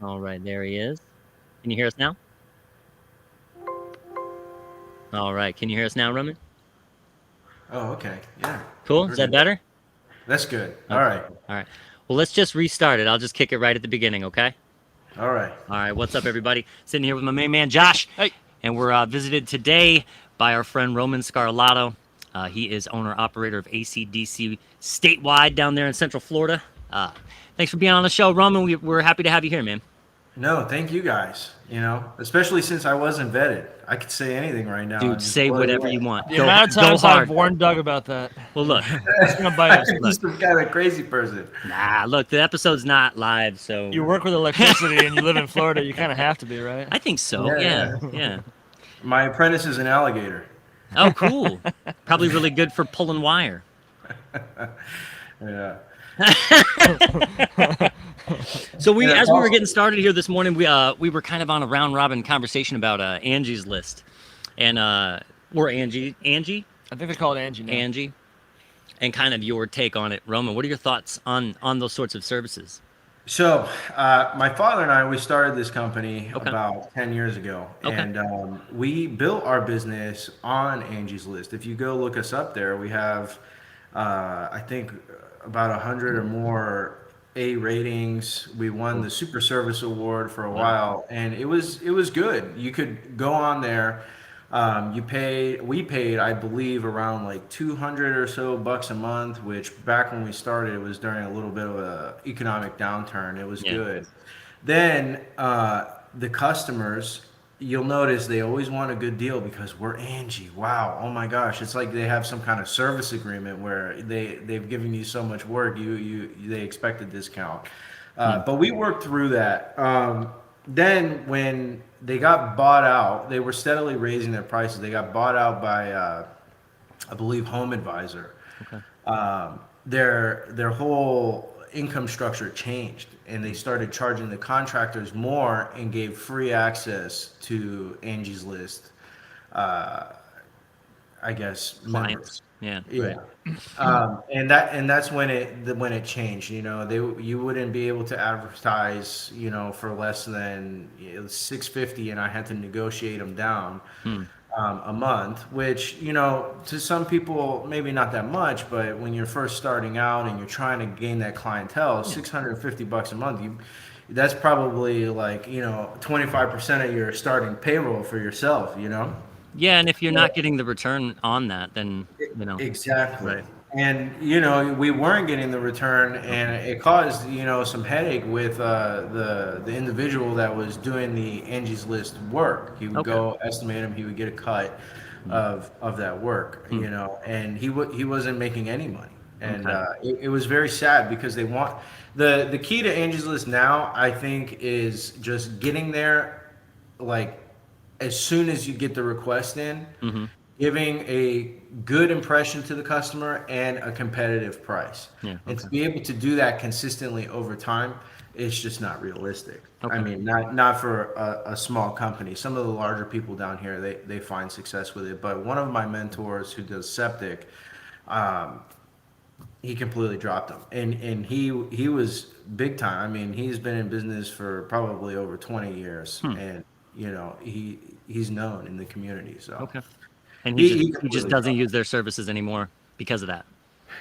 All right, there he is. Can you hear us now? All right, can you hear us now, Roman? Oh, okay. Yeah. Cool. Is We're that good. better? That's good. All Okay. right. All right. Well, let's just restart it. I'll just kick it right at the beginning, okay? All right. All right. What's up, everybody? Sitting here with my main man, Josh. Hey. And we're visited today by our friend Roman Scarloto. He is owner operator of ACDC Statewide down there in Central Florida. Thanks for being on the show, Roman. We're happy to have you here, man. No, thank you guys. Especially since I wasn't vetted. I could say anything right now Dude, and just say blow you whatever you away. want. The Go, amount of go times I've hard. warned Doug about that. Well, look. It's gonna bite us. I'm just some kind of crazy person. Nah, look, the episode's not live, so. You work with electricity and you live in Florida, you kind of have to be, right? I think so. Yeah, Yeah, yeah. My apprentice is an alligator. Oh, cool. Probably really good for pulling wire. Yeah. So Yeah, as we were awesome. getting started here this morning, we were kind of on a round robin conversation about Angie's List, and or Angie, I think they call it Angie now. Angie, and kind of your take on it, Roman. What are your thoughts on those sorts of services? So, my father and I, we started this company Okay. about 10 years ago, Okay. and we built our business on Angie's List. If you go look us up there, we have, I think, about 100 or more A ratings. We won the Super Service Award for a Wow. while, and it was good. You could go on there. We paid, I believe, around like 200 or so bucks a month, which back when we started, it was during a little bit of a economic downturn. It was Yeah. good. Then the customers, you'll notice they always want a good deal because we're Angie. Wow, oh my gosh, it's like they have some kind of service agreement where they've given you so much work, they expect a discount. But we worked through that. Then when they got bought out, they were steadily raising their prices. They got bought out by, I believe, Home Advisor. Okay. Their whole income structure changed, and they started charging the contractors more and gave free access to Angie's List. I guess members. Clients. Yeah. Yeah. Right. And that's when it changed. You wouldn't be able to advertise, for less than 650, and I had to negotiate them down Hmm. a month, which to some people maybe not that much, but when you're first starting out and you're trying to gain that clientele, $650 a month, that's probably like 25% of your starting payroll for yourself. Yeah, and if you're not getting the return on that, then. Exactly. Right. And we weren't getting the return, and it caused some headache with the individual that was doing the Angie's List work. He would Okay. go estimate him, he would get a cut of that work, and he wasn't making any money, and Okay. it was very sad because they want the key to Angie's List now, I think, is just getting there, like, as soon as you get the request in, Mm-hmm. giving a good impression to the customer and a competitive price. Yeah. And to Okay. be able to do that consistently over time, it's just not realistic. Okay. I mean, not for a small company. Some of the larger people down here, they find success with it. But one of my mentors who does septic, he completely dropped them, and he was big time. I mean, he's been in business for probably over 20 years, and he's known in the community. So Okay. And he he just completely doesn't dropped use their services anymore because of that.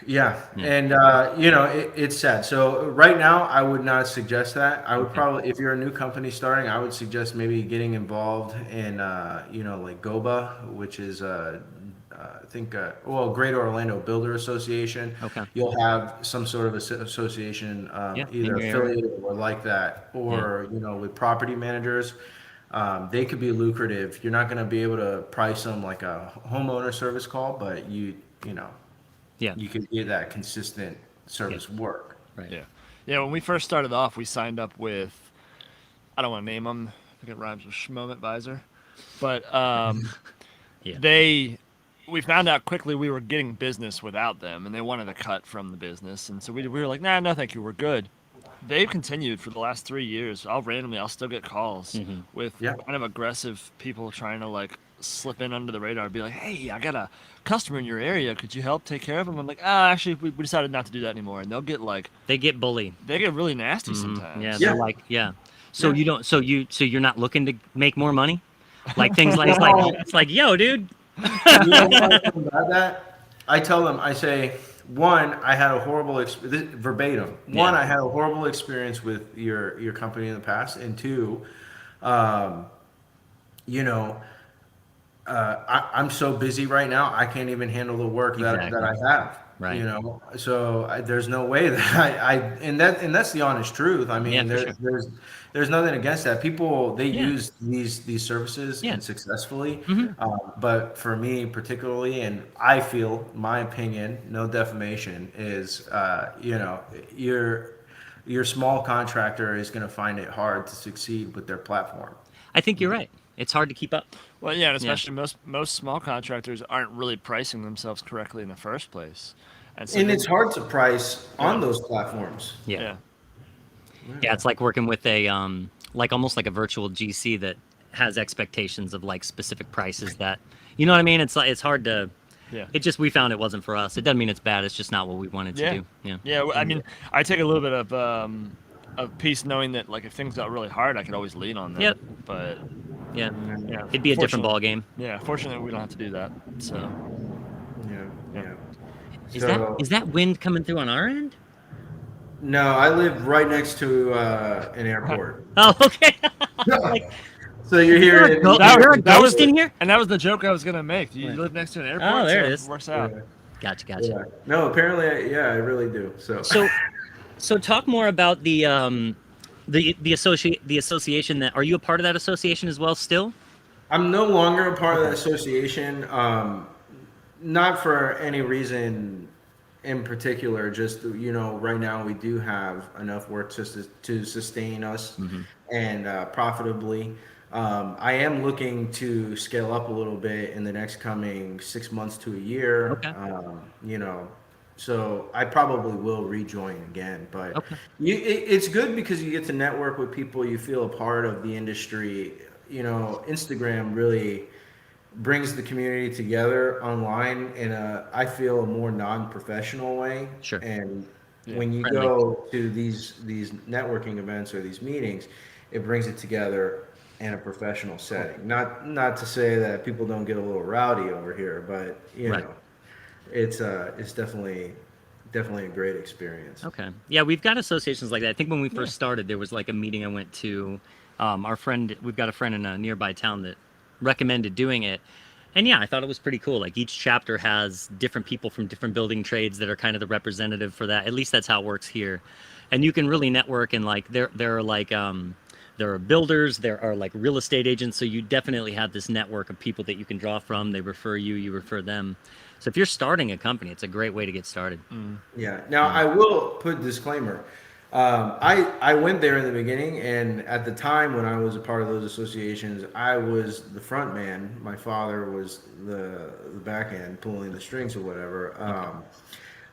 Yeah, Yeah. and it's sad. So right now, I would not suggest that. I would Okay. probably, if you're a new company starting, I would suggest maybe getting involved in, like GOBA, which is, I think, Greater Orlando Builder Association. Okay. You'll have some sort of association, Yeah, in either your area. affiliated or like that, or with property managers. They could be lucrative. You're not going to be able to price them like a homeowner service call, but Yeah. you can get that consistent service work. Right. Yeah. Yeah, when we first started off, we signed up with, I don't want to name them, I think it rhymes with Schmom Advisor. But Yeah. we found out quickly we were getting business without them, and they wanted a cut from the business. And so we were like, nah, no, thank you, we're good. They've continued for the last 3 years. I'll still get calls Mhm. with Yeah. kind of aggressive people trying to like slip in under the radar, be like, hey, I got a customer in your area. Could you help take care of them? I'm like, actually, we decided not to do that anymore. And they'll get like, They get bullied. they get really nasty Mhm. sometimes. Yeah. Yeah. They're like, yeah. So Yeah. you don't. So you're not looking to make more money, like things like it's like yo, dude. You know what I feel about that? I tell them, I say, one, I had a horrible verbatim. One, Yeah. I had a horrible experience with your company in the past, and two, um, you know, I'm so busy right now, I can't even handle the work that Exactly. I have. Right. So there's no way that and that's the honest truth. I Yeah, mean, for sure. there's nothing against that. People they Yeah. use these services Yeah. and successfully, Hmm. but for me particularly, and I feel my opinion, no defamation, is your small contractor is going to find it hard to succeed with their platform. I think you're right. It's hard to keep up. Well, yeah, and Yeah. especially most small contractors aren't really pricing themselves correctly in the first place, and so And then it's hard to price on yeah, those platforms. Yeah. yeah, Yeah. It's like working with a like almost like a virtual GC that has expectations of like specific prices that you know what I mean. It's like it's hard to. yeah. It just we found it wasn't for us. It doesn't mean it's bad. It's just not what we wanted to Yeah, do. Yeah. yeah. I mean, I take a little bit of peace knowing that like if things got really hard, I could always lean on them. Yep. But Yeah. yeah, It'd be a different ball game. Yeah, fortunately, we don't have to do that. So Yeah, Yeah. yeah. Is that wind coming through on our end? No, I live right next to an airport. Oh, okay. Like, So you're hearing Go- That- you're a that was ghost in here? and that was the joke I was gonna make. You live next to an airport. Oh, there so it is. Works out. Yeah, Gotcha. yeah. No, apparently, yeah, I really do. So talk more about the association that are you a part of that association as well still? I'm no longer a part of the association. Not for any reason in particular. Just right now we do have enough work to sustain us and profitably. I am looking to scale up a little bit in the next coming 6 months to a year. Okay. So I probably will rejoin again, but Okay. it's good because you get to network with people. You feel a part of the industry. Instagram really brings the community together online in I feel a more non-professional way. Sure. And Yeah, when you friendly. go to these networking events or these meetings, it brings it together in a professional setting. Not to say that people don't get a little rowdy over here, but Right. it's definitely a great experience. Okay. Yeah, we've got associations like that. I think when we first started, there was like a meeting I went to. We've got a friend in a nearby town that recommended doing it. And yeah, I thought it was pretty cool. Like each chapter has different people from different building trades that are kind of the representative for that. At least that's how it works here. And you can really network and like there are like there are builders, there are like real estate agents. So you definitely have this network of people that you can draw from. They refer you, you refer them. So if you're starting a company, it's a great way to get started. Yeah. Now I will put a disclaimer. I went there in the beginning, and at the time when I was a part of those associations, I was the front man. My father was the back end, pulling the strings or whatever.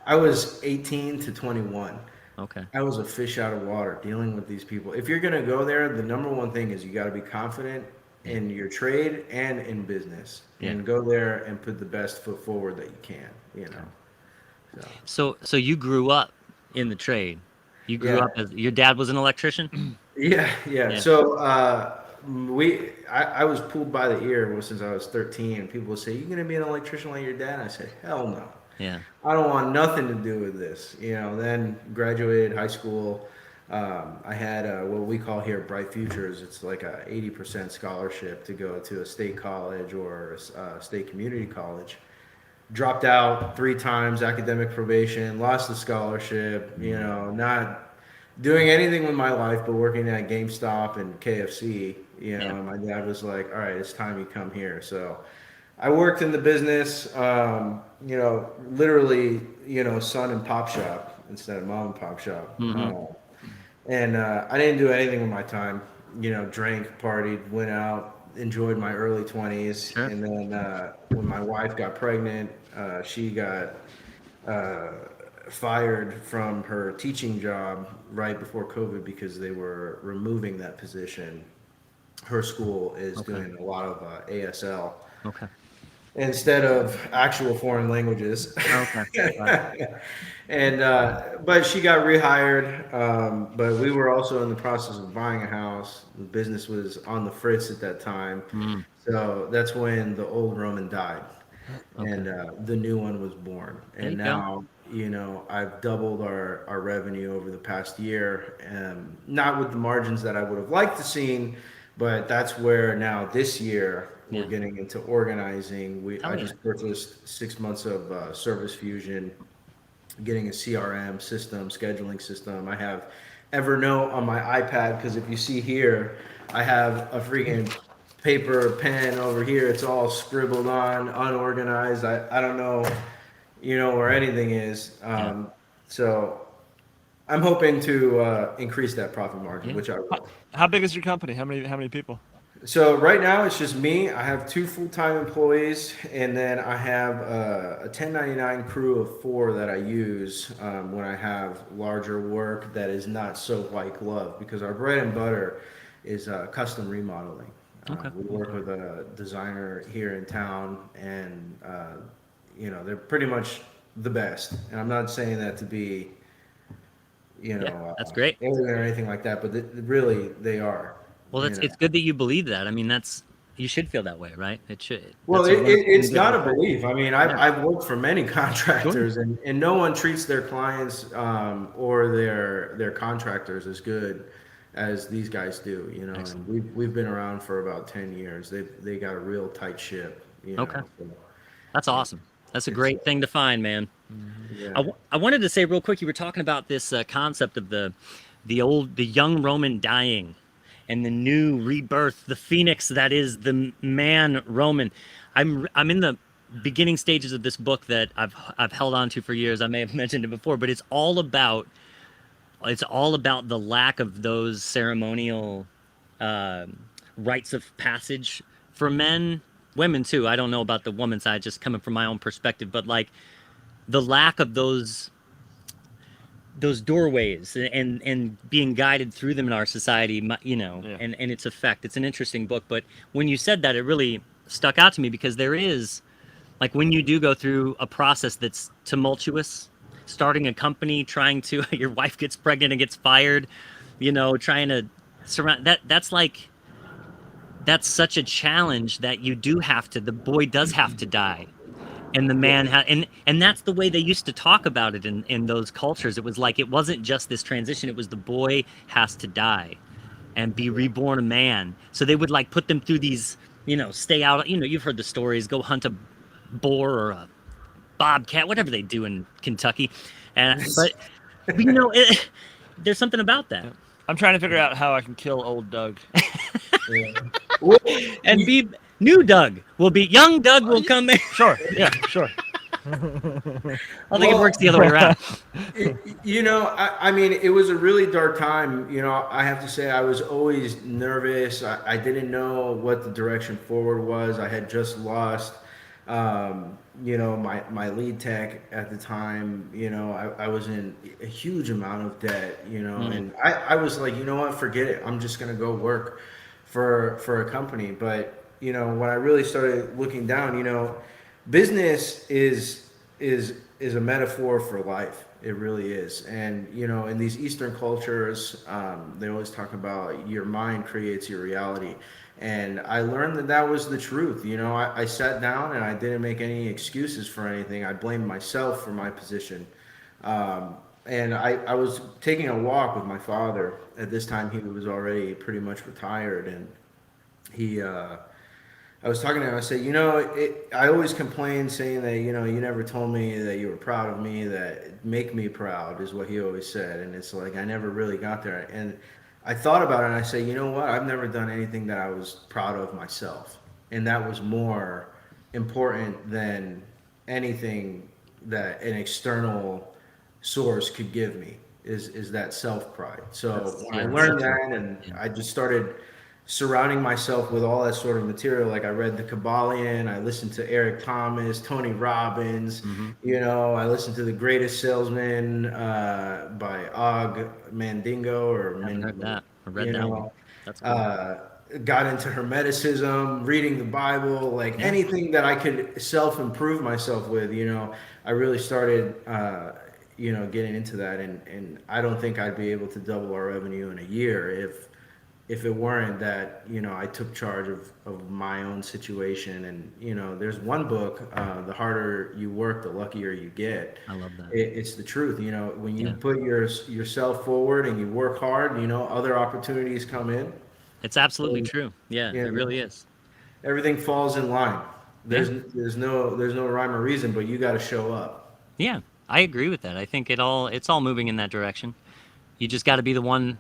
I was 18 to 21. Okay. I was a fish out of water dealing with these people. If you're going to go there, the number one thing is you got to be confident in your trade and in business, and go there and put the best foot forward that you can. So you grew up in the trade. You grew Yeah. up as your dad was an electrician? Yeah. So I was pulled by the ear since I was 13. And people would say, "You gonna be an electrician like your dad?" I said, "Hell no. Yeah. I don't want nothing to do with this." Then graduated high school. I had what we call here Bright Futures. It's like a 80% scholarship to go to a state college or a state community college. Dropped out 3 times, academic probation, lost the scholarship, not doing anything with my life but working at GameStop and KFC, and my dad was like, all right, it's time you come here. So I worked in the business, literally, son and pop shop instead of mom and pop shop. And I didn't do anything with my time, drank, partied, went out, enjoyed my early 20s. Sure. And then when my wife got pregnant, she got fired from her teaching job right before COVID because they were removing that position. Her school is doing a lot of ASL. Okay. instead of actual foreign languages. Okay. Right. And but she got rehired. But we were also in the process of buying a house. The business was on the fritz at that time, Mm, so that's when the old Roman died, okay. and the new one was born. There And you go. now, I've doubled our revenue over the past year, not with the margins that I would have liked to seen, but that's where now this year we're Yeah. getting into organizing. I Hell yeah. just purchased 6 months of Service Fusion, getting a CRM system, scheduling system. I have Evernote on my iPad because if you see here, I have a freaking paper pen over here. It's all scribbled on, unorganized. I don't know, where anything is. Yeah. So I'm hoping to increase that profit margin, Yeah. which I How, will. how big is your company? How many people? So right now it's just me. I have two full-time employees, and then I have a 1099 crew of four that I use when I have larger work that is not so white glove. Because our bread and butter is custom remodeling. Okay. We work with a designer here in town, and they're pretty much the best. And I'm not saying that to be, Yeah. That's great. arrogant or anything like that, but really they are. Well, You it's know. good that you believe that. I mean, you should feel that way, right? It should. Well, That's a wonderful thing to it's be able not to a say. belief. I mean, Yeah. I've worked for many Sure. contractors, and no one treats their clients or their contractors as good as these guys do. Excellent. And we've been around for about 10 years. They got a real tight ship. Okay. So That's it, awesome. That's a it's great thing to find, man. yeah. I wanted to say real quick, you were talking about this concept of the young Roman dying and the new rebirth, the phoenix that is the man Roman. I'm in the beginning stages of this book that I've held on to for years. I may have mentioned it before, but it's all about the lack of those ceremonial rites of passage for men, women too. I don't know about the woman side, just coming from my own perspective, but like the lack of those doorways and being guided through them in our society, Yeah. and its effect. It's an interesting book, but when you said that, it really stuck out to me because there is, like, when you do go through a process that's tumultuous, starting a company, trying to, your wife gets pregnant and gets fired, trying to surround that's such a challenge that the boy does have to die, and the man and that's the way they used to talk about it in those cultures. It was like, it wasn't just this transition, it was the boy has to die and be reborn a man. So they would like put them through these, stay out, you've heard the stories, go hunt a boar or a bobcat, whatever they do in Kentucky. But there's something about that. Yeah. I'm trying to figure out how I can kill old Doug. Yeah. Well, And be new Doug will be young Doug will come in. Sure. Yeah. Sure. I think it works the other way around. I mean, it was a really dark time. I have to say, I was always nervous. I didn't know what the direction forward was. I had just lost, my lead tech at the time. I was in a huge amount of debt, and I was like, you know what, forget it. I'm just going to go work for a company. But, when I really started looking down, business is a metaphor for life. It really is. And in these Eastern cultures, they always talk about your mind creates your reality. And I learned that was the truth. I sat down and I didn't make any excuses for anything. I blamed myself for my position. And I was taking a walk with my father. At this time, he was already pretty much retired, and I was talking to him. I said, I always complain saying that, you never told me that you were proud of me, that make me proud is what he always said. And it's like, I never really got there. And I thought about it and I say, you know what? I've never done anything that I was proud of myself. And that was more important than anything that an external source could give me is that self pride. So when I learned that, and I just started surrounding myself with all that sort of material. Like I read The Kabbalion, I listened to Eric Thomas, Tony Robbins, I listened to The Greatest Salesman by Og Mandingo I haven't heard that. I read you that one. know, That's cool. got into Hermeticism, reading the Bible, like anything that I could self-improve myself with, I really started, getting into that. And I don't think I'd be able to double our revenue in a year if it weren't that, I took charge of my own situation. And, there's one book, The Harder You Work, the luckier you get. I love that. It's the truth. When you put yourself forward and you work hard, other opportunities come in. It's absolutely true. Yeah, Yeah. it really is. Everything falls in line. There's no rhyme or reason, but you got to show up. Yeah, I agree with that. I think it's all moving in that direction. You just got to be the one.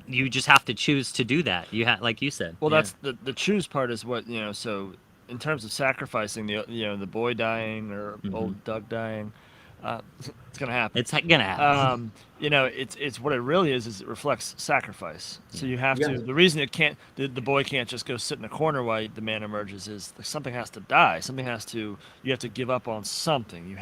You just have to choose to do that. Like you said. Well, that's the choose part is what, so in terms of sacrificing the boy dying or old Doug dying, it's gonna happen. It's gonna happen. It's what it really is it reflects sacrifice. So you have to. The reason the boy can't just go sit in a corner while the man emerges is something has to die. You have to give up on something.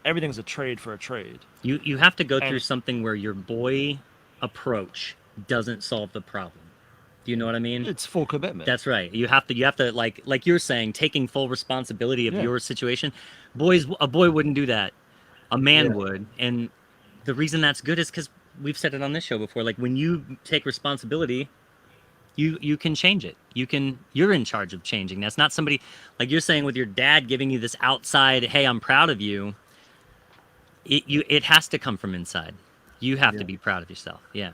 Everything's a trade for a trade. You have to go through something where your boy approach doesn't solve the problem. Do you know what I mean? It's full commitment. That's right. You have to like you're saying, taking full responsibility of your situation. A boy wouldn't do that. A man would. And the reason that's good is because we've said it on this show before. Like, when you take responsibility, you can change it. You're in charge of changing. That's not somebody, like you're saying with your dad giving you this outside, hey, I'm proud of you. It has to come from inside. You have to be proud of yourself. Yeah.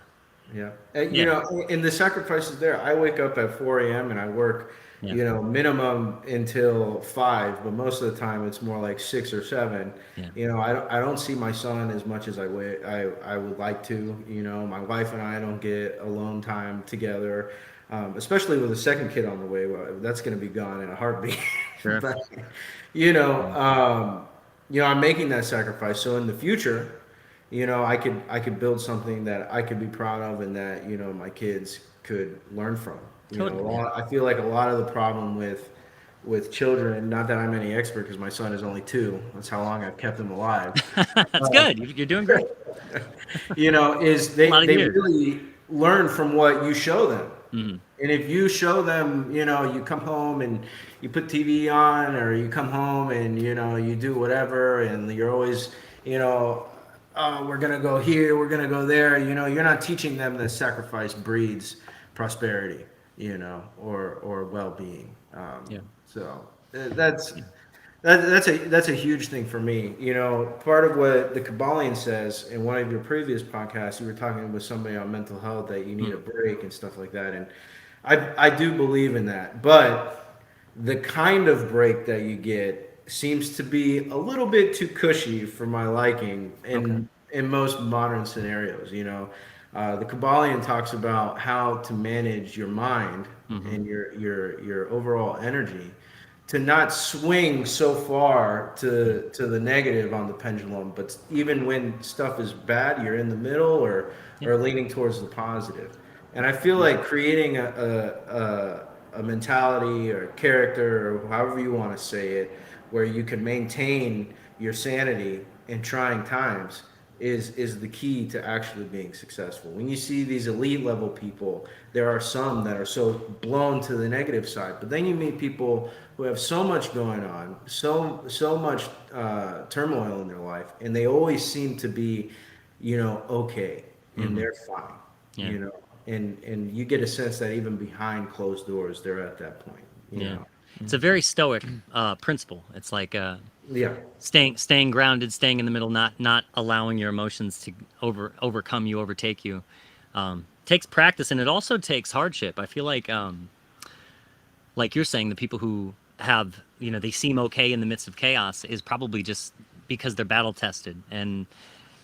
Yeah. And the sacrifice is there. I wake up at 4 a.m. and I work, minimum until 5, but most of the time it's more like 6 or 7. Yeah. I don't see my son as much as I would like to. My wife and I don't get alone time together, especially with a second kid on the way. Well, that's going to be gone in a heartbeat. Sure. But, I'm making that sacrifice. So in the future, I could build something that I could be proud of and that, my kids could learn from. I feel like a lot of the problem with children, not that I'm any expert because my son is only 2. That's how long I've kept him alive. That's good. You're doing great. Is they really learn from what you show them. Mm-hmm. And if you show them, you come home and you put TV on, or you come home and, you do whatever, and you're always, oh, we're going to go here, we're going to go there. You're not teaching them that sacrifice breeds prosperity, or well-being. So that's a huge thing for me. Part of what the Kabbalion says in one of your previous podcasts, you were talking with somebody on mental health that you need a break and stuff like that. And I do believe in that. But the kind of break that you get seems to be a little bit too cushy for my liking in most modern scenarios. The Kabbalion talks about how to manage your mind and your overall energy to not swing so far to the negative on the pendulum, but even when stuff is bad, you're in the middle or leaning towards the positive. And I feel like creating a mentality or character, or however you want to say it, where you can maintain your sanity in trying times is the key to actually being successful. When you see these elite level people, there are some that are so blown to the negative side, but then you meet people who have so much going on, so much turmoil in their life, and they always seem to be, okay, and they're fine, and you get a sense that even behind closed doors, they're at that point. You know? It's a very stoic principle. It's like staying grounded, staying in the middle, not allowing your emotions to overcome you, overtake you. Takes practice, and it also takes hardship. I feel like you're saying, the people who have, they seem okay in the midst of chaos is probably just because they're battle tested, and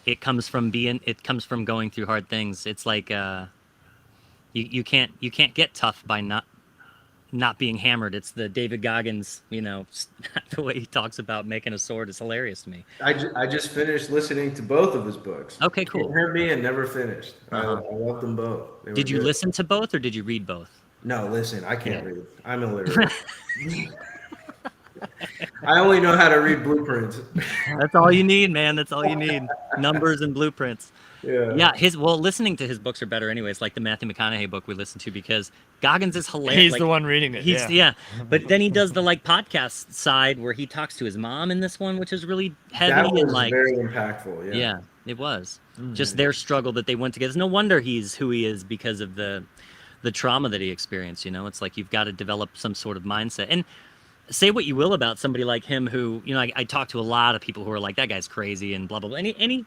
it comes from going through hard things. It's like you can't get tough by not being hammered. It's the David Goggins, the way he talks about making a sword is hilarious to me. I just finished listening to both of his books. Okay, cool. Can't Hear Me and Never Finished. I love them both. Did you listen to both, or did you read both? No, listen, I can't read. I'm illiterate. I only know how to read blueprints. That's all you need, man. That's all you need. Numbers and blueprints. Yeah. Listening to his books are better anyways, like the Matthew McConaughey book we listened to, because Goggins is hilarious. He's the one reading it. Yeah. But then he does the like podcast side where he talks to his mom in this one, which is really heavy That was and like very impactful. Yeah. yeah, it was. Just their struggle that they went together. It's no wonder he's who he is because of the trauma that he experienced, you know. It's like you've got to develop some sort of mindset. And say what you will about somebody like him who, you know, I talk to a lot of people who are like, that guy's crazy and blah, blah, blah. And he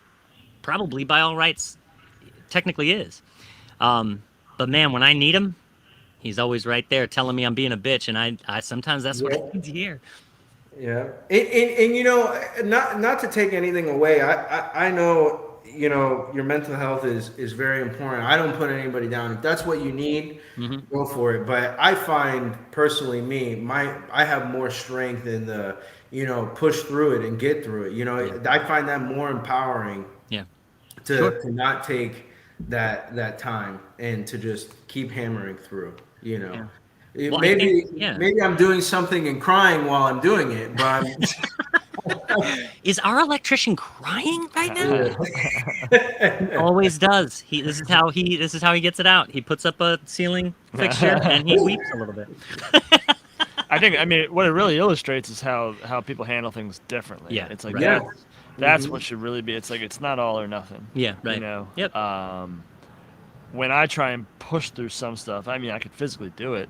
probably by all rights technically is. But man, when I need him, he's always right there telling me I'm being a bitch. And I sometimes that's what I need to hear. Yeah. And you know, not to take anything away, I know, you know, your mental health is very important. I don't put anybody down. If that's what you need, go for it. But I find personally I have more strength in the, you know, push through it and get through it. You know, I find that more empowering. Yeah. To not take that time and to just keep hammering through, you know. Yeah. Well, maybe I'm doing something and crying while I'm doing it, but is our electrician crying right now? He always does. This is how he gets it out. He puts up a ceiling fixture and he weeps a little bit. I mean, what it really illustrates is how people handle things differently. Yeah, it's like right. that's what should really be. It's like it's not all or nothing. Yeah, right. You know. Yep. When I try and push through some stuff, I mean, I could physically do it,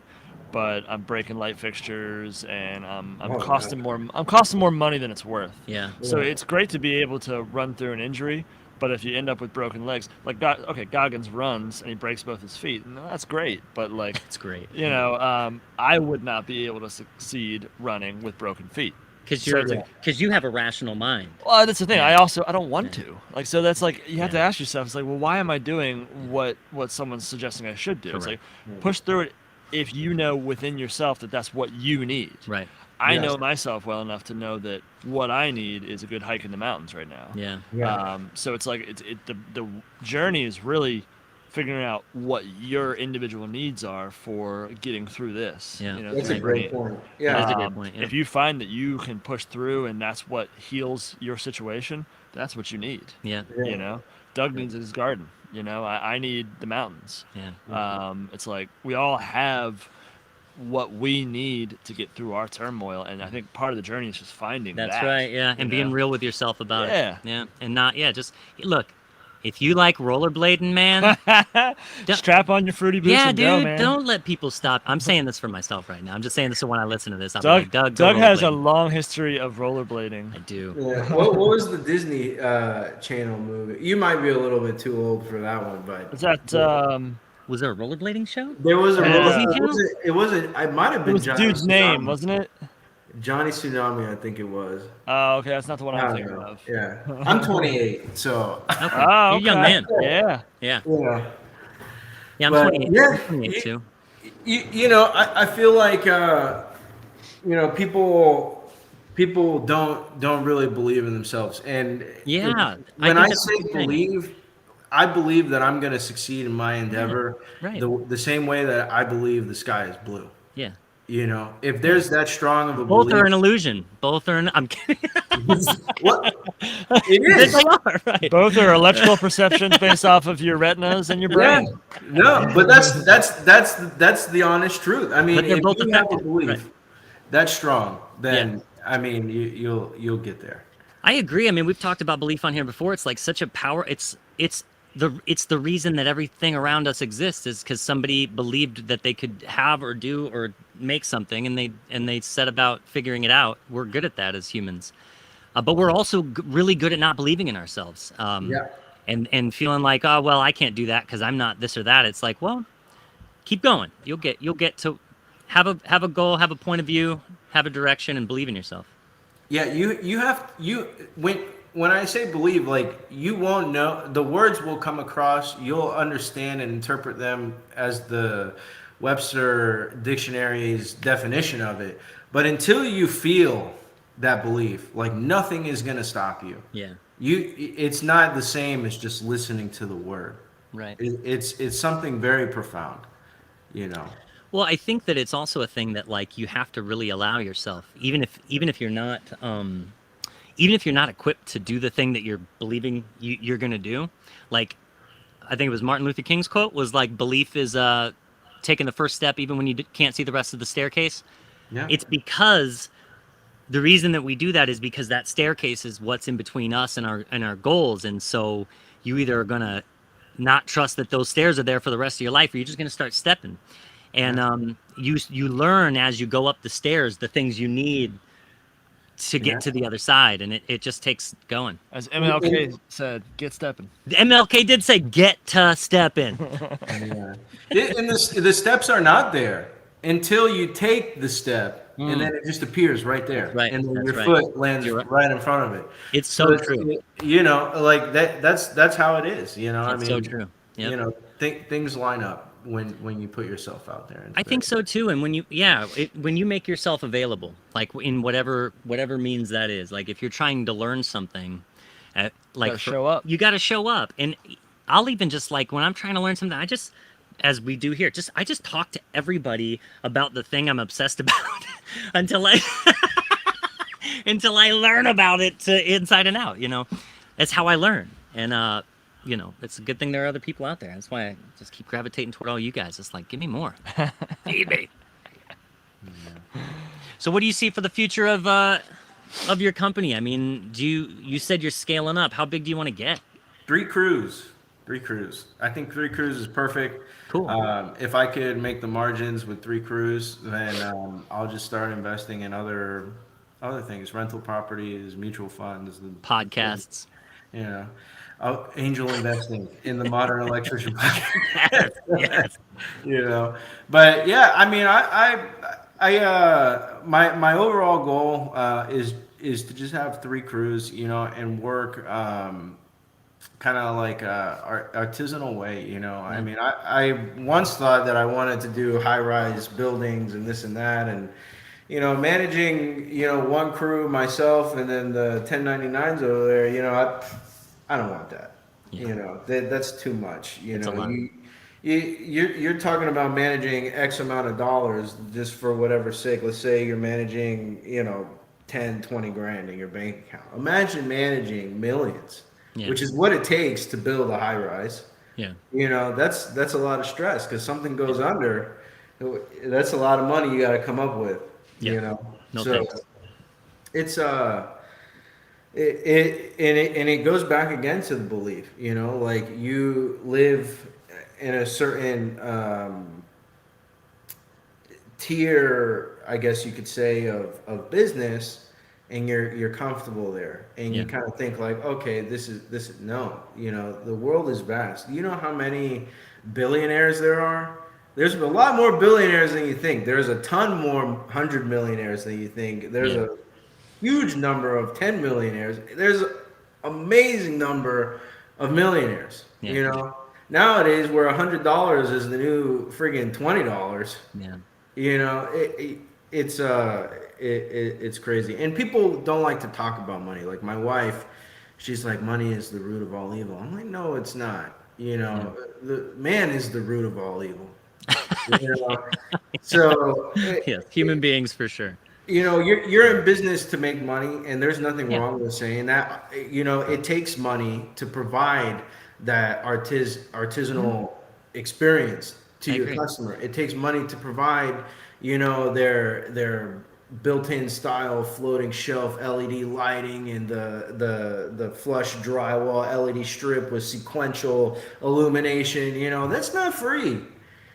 but I'm breaking light fixtures and I'm costing more money than it's worth. Yeah. So it's great to be able to run through an injury, but if you end up with broken legs, like Goggins runs and he breaks both his feet, and that's great. But like, it's great. You know, I would not be able to succeed running with broken feet. Because you have a rational mind. Well, that's the thing. I don't want to. Like, so that's like you have to ask yourself. It's like, well, why am I doing what someone's suggesting I should do? Correct. It's like push through it if you know within yourself that that's what you need. Right. I know myself well enough to know that what I need is a good hike in the mountains right now. Yeah. So it's like the journey is really figuring out what your individual needs are for getting through this. Yeah. You know, that's a great point. Yeah. That's a great point. Yeah. If you find that you can push through and that's what heals your situation, that's what you need. Yeah. You know, Doug needs his garden. You know, I need the mountains. Yeah. It's like we all have what we need to get through our turmoil, and I think part of the journey is just finding that. That's right. Yeah. And being real with yourself about it. Yeah. And not, just look. If you like rollerblading, man, strap on your fruity boots and go, man. Don't let people stop. I'm saying this for myself right now. I'm just saying this so when I listen to this. I'm Doug, like, Doug has a long history of rollerblading. I do. Yeah. What was the Disney Channel movie? You might be a little bit too old for that one, but was that was there a rollerblading show? There was a it wasn't. It might have been. It was Johnny dude's Tsunami. name, wasn't it? Johnny Tsunami, I think it was. Oh, okay, that's not the one I'm thinking of. Yeah, I'm 28, so. Okay. You're a young man. Yeah. Yeah, I'm But, 28. yeah, I'm 28 too. You know, I feel like you know, people don't really believe in themselves, and when I say believe, I believe that I'm going to succeed in my endeavor, the same way that I believe the sky is blue. Yeah. You know, if there's that strong of a both belief, are an illusion. Both are. I'm kidding. What? It is. They are, right. Both are electrical perceptions based off of your retinas and your brain. Yeah. No, but that's the honest truth. I mean, if both you have a effective. belief that's strong, then I mean, you'll get there. I agree. I mean, we've talked about belief on here before. It's like such a power. It's the reason that everything around us exists is because somebody believed that they could have or do or make something, and they set about figuring it out. We're good at that as humans, but we're also really good at not believing in ourselves. And feeling like, oh well, I can't do that because I'm not this or that. It's like, well, keep going. You'll get to have a goal, have a point of view, have a direction, and believe in yourself. Yeah, when I say believe, like, you won't know, the words will come across, you'll understand and interpret them as the Webster Dictionary's definition of it. But until you feel that belief, like, nothing is going to stop you. Yeah. It's not the same as just listening to the word. Right. It's something very profound, you know. Well, I think that it's also a thing that like you have to really allow yourself, even if you're not even if you're not equipped to do the thing that you're believing you're gonna do. Like I think it was Martin Luther King's quote was like, belief is taking the first step even when you can't see the rest of the staircase. Yeah. It's because the reason that we do that is because that staircase is what's in between us and our goals, and so you either are gonna not trust that those stairs are there for the rest of your life, or you're just gonna start stepping. And you learn as you go up the stairs the things you need to get to the other side, and it just takes going. As MLK said, get stepping. The MLK did say, "Get to stepping." Yeah. And the steps are not there until you take the step, and then it just appears right there. Right. And then That's your right. foot lands right in front of it. It's so true. You know, like that's how it is. You know, It's I so mean, true. Yep. you know, things line up when you put yourself out there. I think so too. And when you make yourself available, like in whatever means that is, like if you're trying to learn something, Show up. You got to show up. And I'll even just like when I'm trying to learn something, as we do here, I just talk to everybody about the thing I'm obsessed about until I learn about it inside and out. You know, that's how I learn. And you know, it's a good thing there are other people out there. That's why I just keep gravitating toward all you guys. It's like, give me more. Feed me. So what do you see for the future of your company? I mean, you said you're scaling up. How big do you want to get? 3 crews. I think 3 crews is perfect. Cool. If I could make the margins with 3 crews, then I'll just start investing in other things, rental properties, mutual funds, Podcasts. You know, angel investing in the modern electrician podcast. Yes. You know, but yeah, I mean, my overall goal is to just have 3 crews, you know, and work kind of like artisanal way, you know. I mean, I once thought that I wanted to do high-rise buildings and this and that, and you know, managing, you know, 1 crew myself and then the 1099s over there, you know, I don't want that. Yeah. You know, that's too much. You It's a know, lot. you're talking about managing X amount of dollars just for whatever sake. Let's say you're managing, you know, 10, 20 grand in your bank account. Imagine managing millions, which is what it takes to build a high rise. Yeah. You know, that's a lot of stress because something goes under. That's a lot of money you got to come up with. Yeah. You know, No so thanks. it's it goes back again to the belief. You know, like you live in a certain tier, I guess you could say, of business, and you're comfortable there, and you kind of think like, okay, this is no, you know, the world is vast. You know how many billionaires there are? There's a lot more billionaires than you think. There's a ton more 100 millionaires than you think. There's a huge number of 10 millionaires. There's an amazing number of millionaires. Yeah. You know, nowadays where $100 is the new friggin' $20. Yeah. You know, it's crazy, and people don't like to talk about money. Like my wife, she's like, money is the root of all evil. I'm like, no, it's not. You know, the man is the root of all evil. You know? So Yes, human beings for sure. you know, you're in business to make money, and there's nothing wrong with saying that. You know, it takes money to provide that artisanal experience to your customer. It takes money to provide, you know, their built-in style floating shelf LED lighting and the flush drywall LED strip with sequential illumination. You know, that's not free.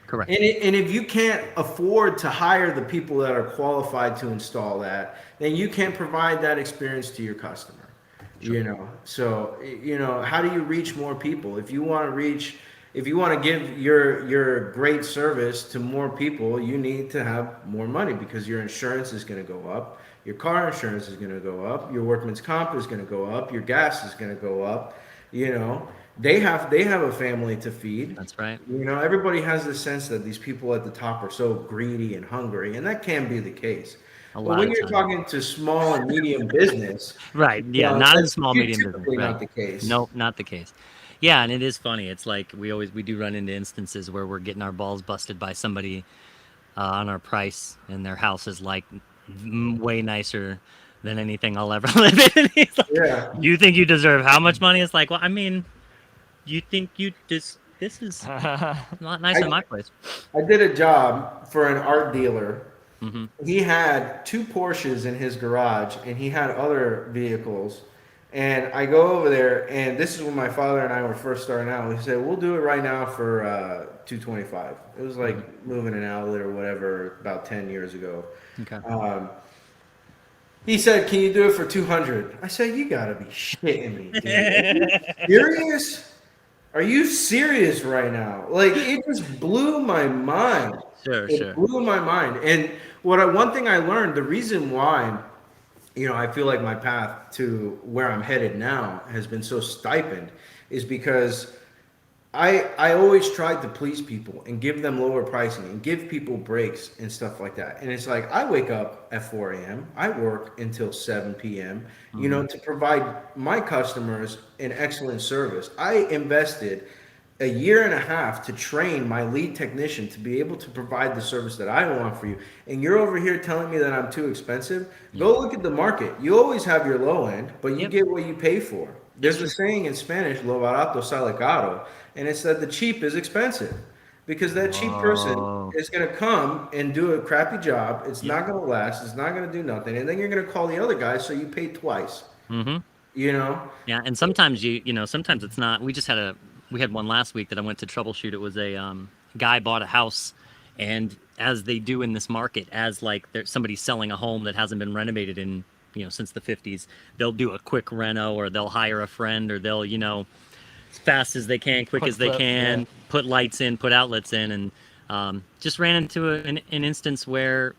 Correct. And if you can't afford to hire the people that are qualified to install that, then you can't provide that experience to your customer. Sure. You know, so, you know, how do you reach more people? If you want to give your great service to more people, you need to have more money because your insurance is going to go up, your car insurance is going to go up, your workman's comp is going to go up, your gas is going to go up. You know, they have a family to feed. That's right. You know, everybody has the sense that these people at the top are so greedy and hungry, and that can be the case. But when you're talking to small and medium business, right? Yeah, you know, not in small medium business. Right. Not the case. Nope, not the case. Yeah, and it is funny. It's like we do run into instances where we're getting our balls busted by somebody on our price, and their house is like way nicer than anything I'll ever live in. He's like, Yeah. you think you deserve how much money? It's like, well, I mean, you think you just this is a lot nicer than my place. I did a job for an art dealer. Hmm. He had two Porsches in his garage, and he had other vehicles. And I go over there, and this is when my father and I were first starting out. He said, "We'll do it right now for 225." It was like moving an outlet or whatever about 10 years ago. Okay. He said, "Can you do it for 200?" I said, "You gotta be shitting me, dude. Are you serious? Are you serious right now?" Like, it just blew my mind. Sure, It sure. blew my mind. And one thing I learned, the reason why, I feel like my path to where I'm headed now has been so stipend is because I always tried to please people and give them lower pricing and give people breaks and stuff like that. And it's like I wake up at 4 a.m. I work until 7 p.m. To provide my customers an excellent service. I invested a year and a half to train my lead technician to be able to provide the service that I want for you. And you're over here telling me that I'm too expensive? Go look at the market. You always have your low end, but you Yep. get what you pay for. There's a saying in Spanish, lo barato sale caro, and it's that the cheap is expensive. Because that cheap person Whoa. is going to come and do a crappy job. It's not going to last. It's not going to do nothing. And then you're going to call the other guy, so you pay twice. Mm-hmm. You know? Yeah, and sometimes sometimes it's not. We had one last week that I went to troubleshoot. It was a guy bought a house, and as they do in this market, as like there's somebody selling a home that hasn't been renovated in since the 50s, they'll do a quick reno, or they'll hire a friend, or they'll as fast as they can, quick as they can, put lights in, put outlets in, and just ran into an instance where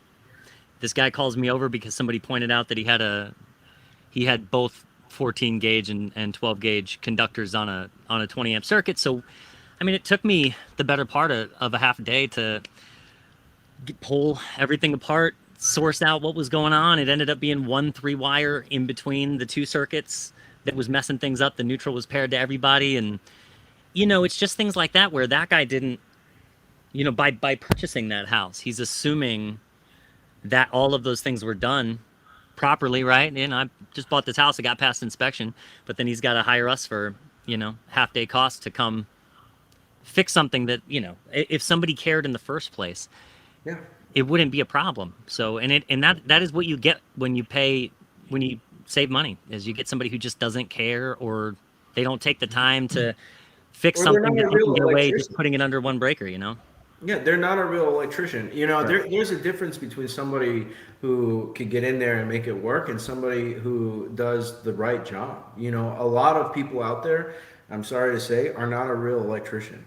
this guy calls me over because somebody pointed out that he had both 14 gauge and 12 gauge conductors on a 20 amp circuit. So, I mean, it took me the better part of a half a day to pull everything apart, source out what was going on. It ended up being 1 3-wire in between the two circuits that was messing things up. The neutral was paired to everybody. And, it's just things like that where that guy didn't, by purchasing that house, he's assuming that all of those things were done properly, right? And I just bought this house, it got past inspection, but then he's got to hire us for half day cost to come fix something that if somebody cared in the first place, Yeah. it wouldn't be a problem. So and that is what you get when you save money, is you get somebody who just doesn't care, or they don't take the time to fix Or they're something not that a you real can get away just electrician. putting it under one breaker. Yeah, they're not a real electrician. There's a difference between somebody who could get in there and make it work and somebody who does the right job. A lot of people out there, I'm sorry to say, are not a real electrician.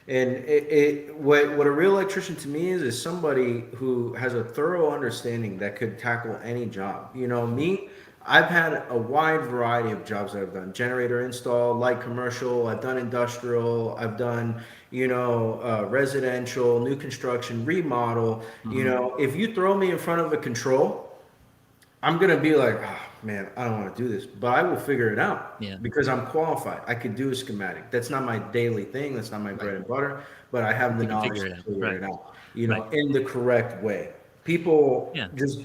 And what a real electrician to me is somebody who has a thorough understanding that could tackle any job. Me, I've had a wide variety of jobs that I've done: generator install, light commercial. I've done industrial. I've done residential, new construction, remodel. If you throw me in front of a control, I'm gonna be like, oh, man, I don't want to do this, but I will figure it out. Yeah. Because I'm qualified. I could do a schematic. That's not my daily thing. That's not my bread and butter. But I have the You can knowledge figure to it out. figure Right. it out. Right. In the correct way. People Yeah. just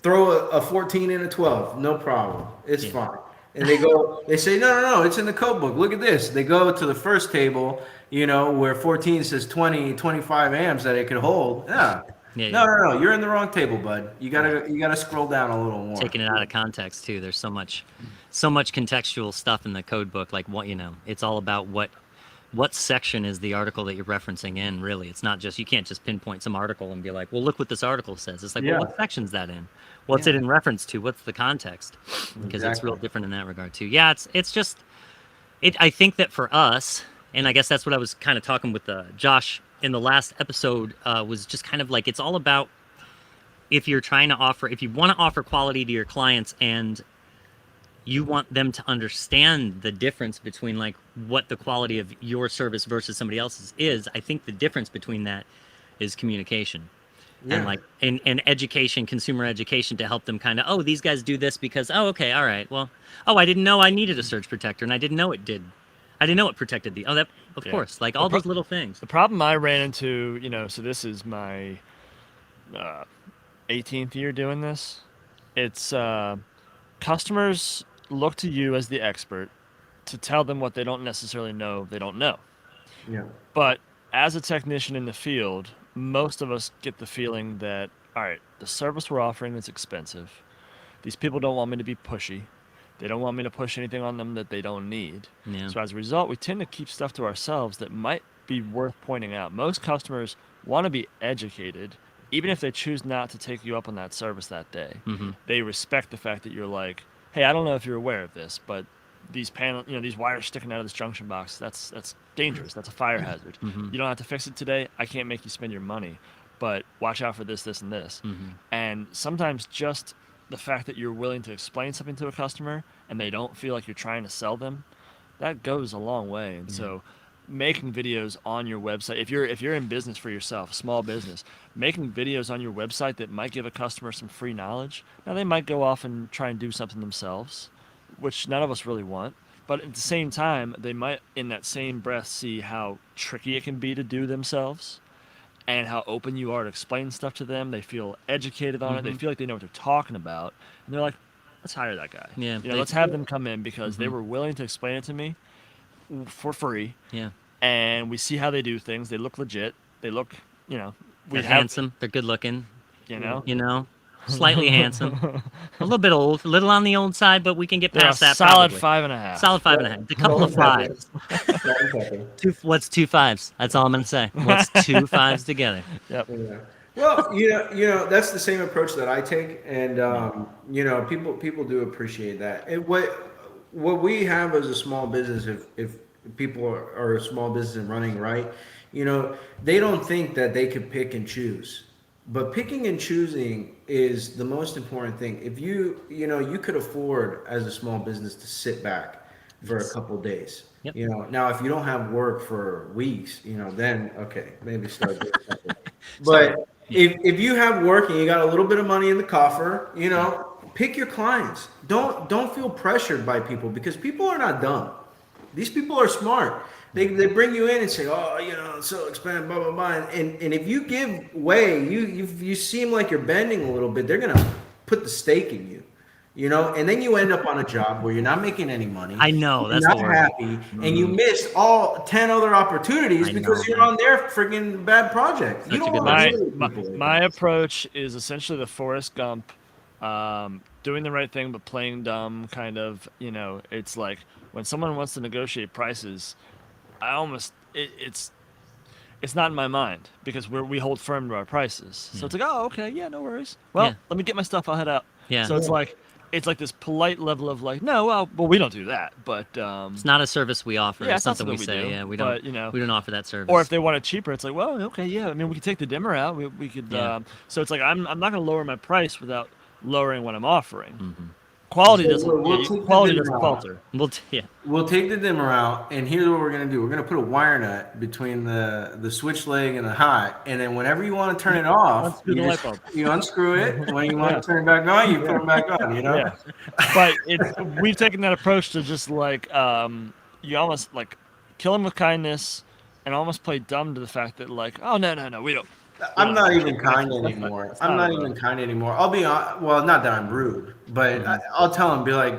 throw a 14 and a 12, no problem. It's Yeah. fine. And they say, no, it's in the code book. Look at this. They go to the first table, where 14 says 20, 25 amps that it could hold. Yeah. Yeah, No. You're in the wrong table, bud. You gotta scroll down a little more. Taking it out of context too. There's so much contextual stuff in the code book. Like it's all about what section is the article that you're referencing in. Really, it's not just, you can't just pinpoint some article and be like, well, look what this article says. It's like, Yeah. well, what section's that in? What's it in reference to? What's the context? Because it's real Exactly. different in that regard too. Yeah, it's just I think that for us, and I guess that's what I was kind of talking with Josh in the last episode, was just kind of like, it's all about, if you want to offer quality to your clients, and you want them to understand the difference between like what the quality of your service versus somebody else's is. I think the difference between that is communication. And like and education, consumer education, to help them kind of, oh, these guys do this because, oh, okay, all right, well, oh, I didn't know I needed a surge protector, and I didn't know it did I didn't know it protected the. Oh, that of course, like all those little things. The problem I ran into, so this is my 18th year doing this. It's customers look to you as the expert to tell them what they don't necessarily know they don't know. Yeah. But as a technician in the field, most of us get the feeling that, all right, the service we're offering is expensive. These people don't want me to be pushy. They don't want me to push anything on them that they don't need. Yeah. So as a result, we tend to keep stuff to ourselves that might be worth pointing out. Most customers want to be educated, even if they choose not to take you up on that service that day. Mm-hmm. They respect the fact that you're like, hey, I don't know if you're aware of this, but these these wires sticking out of this junction box, that's dangerous. That's a fire hazard. Mm-hmm. You don't have to fix it today. I can't make you spend your money, but watch out for this, this, and this. Mm-hmm. And sometimes just the fact that you're willing to explain something to a customer and they don't feel like you're trying to sell them, that goes a long way. And so making videos on your website, if you're in business for yourself, small business, making videos on your website that might give a customer some free knowledge. Now they might go off and try and do something themselves, which none of us really want. But at the same time, they might in that same breath see how tricky it can be to do themselves and how open you are to explain stuff to them. They feel educated on it. They feel like they know what they're talking about. And they're like, let's hire that guy. Yeah, let's have them come in because they were willing to explain it to me for free. Yeah. And we see how they do things. They look legit. They look, They're handsome. They're good looking. You know? Slightly handsome. A little bit old. A little on the old side, but we can get past that. Solid probably. 5.5. Solid 5.5. A couple of fives. What's 2 5s? That's all I'm gonna say. What's 2 5s together? Yep. Yeah. Well, that's the same approach that I take, and people do appreciate that. And what we have as a small business, if people are a small business and running right, they don't think that they could pick and choose. But picking and choosing is the most important thing. If you could afford as a small business to sit back for a couple of days. Yep. Now if you don't have work for weeks, then okay, maybe start doing something. But if you have work and you got a little bit of money in the coffer, pick your clients. Don't feel pressured by people because people are not dumb. These people are smart. They bring you in and say, oh, it's so expensive, blah, blah, blah. And if you give way, you seem like you're bending a little bit, they're going to put the stake in you, and then you end up on a job where you're not making any money. I know. That's not happy. And you miss all 10 other opportunities because you're on their freaking bad project. You don't want to my approach is essentially the Forrest Gump, doing the right thing but playing dumb kind of, it's like when someone wants to negotiate prices, it's not in my mind because we hold firm to our prices. So it's like, oh, okay, yeah, no worries. Well, let me get my stuff. I'll head out. Yeah. So it's like this polite level of like, no, well, we don't do that. But it's not a service we offer. Yeah, it's something we say. do, Yeah, we don't. But, we don't offer that service. Or if they want it cheaper, it's like, well, okay, yeah. I mean, we could take the dimmer out. We could. Yeah. So it's like I'm not going to lower my price without lowering what I'm offering. Mm-hmm. Quality doesn't falter. We'll take the dimmer out, and here's what we're gonna do. We're gonna put a wire nut between the switch leg and the hot, and then whenever you want to turn it off, you unscrew it. When you want to turn it back on, you put it back on. Yeah. But we've taken that approach to just like you almost like kill them with kindness, and almost play dumb to the fact that like, oh no, we don't. I'm not even kind anymore. I'll be on. Well, not that I'm rude, but I'll tell them, be like,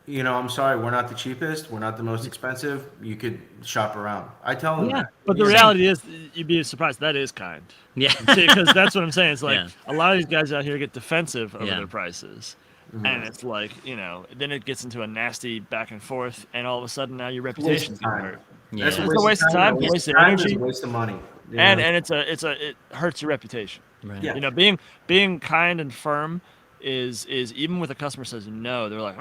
I'm sorry, we're not the cheapest, we're not the most expensive. You could shop around. I tell them that. But the reality is, you'd be surprised. That is kind. Yeah. Because that's what I'm saying. It's like a lot of these guys out here get defensive over their prices. Mm-hmm. And it's like, then it gets into a nasty back and forth, and all of a sudden now your reputation's getting hurt. Yeah. It's a waste of time, waste of energy, waste of money. Yeah. And it hurts your reputation. Right. Yeah. Being kind and firm is even when a customer says no, they're like,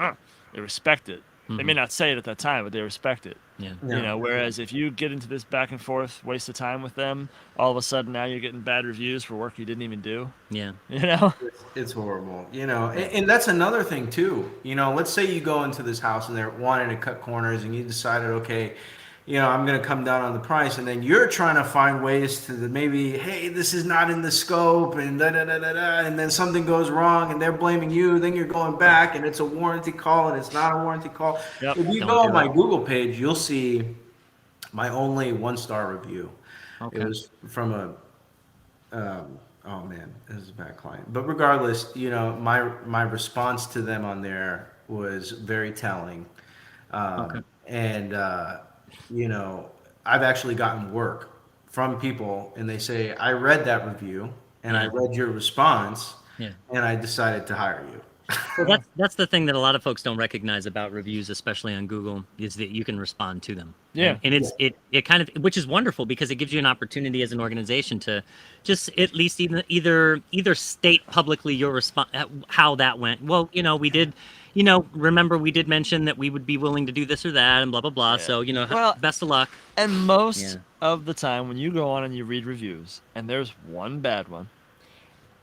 they respect it. Mm-hmm. They may not say it at that time, but they respect it. Yeah. Whereas if you get into this back and forth waste of time with them, all of a sudden now you're getting bad reviews for work you didn't even do. Yeah. It's horrible. And that's another thing too. Let's say you go into this house and they're wanting to cut corners, and you decided, okay, I'm going to come down on the price. And then you're trying to find ways to maybe, hey, this is not in the scope and da da da da da. And then something goes wrong and they're blaming you. Then you're going back and it's a warranty call and it's not a warranty call. Yep. If you Don't go on do my it. Google page, you'll see my only 1-star review. Okay. It was from oh man, this is a bad client. But regardless, my response to them on there was very telling. Okay. And I've actually gotten work from people, and they say, I read that review, and I Yeah. read your response, Yeah. and I decided to hire you. Well, that's the thing that a lot of folks don't recognize about reviews, especially on Google, is that you can respond to them. Yeah. And it kind of, which is wonderful because it gives you an opportunity as an organization to just at least either state publicly your response, how that went. Well, we did, remember we did mention that we would be willing to do this or that and blah blah blah. Yeah. So Well, best of luck. And most Yeah. of the time, when you go on and you read reviews, and there's one bad one,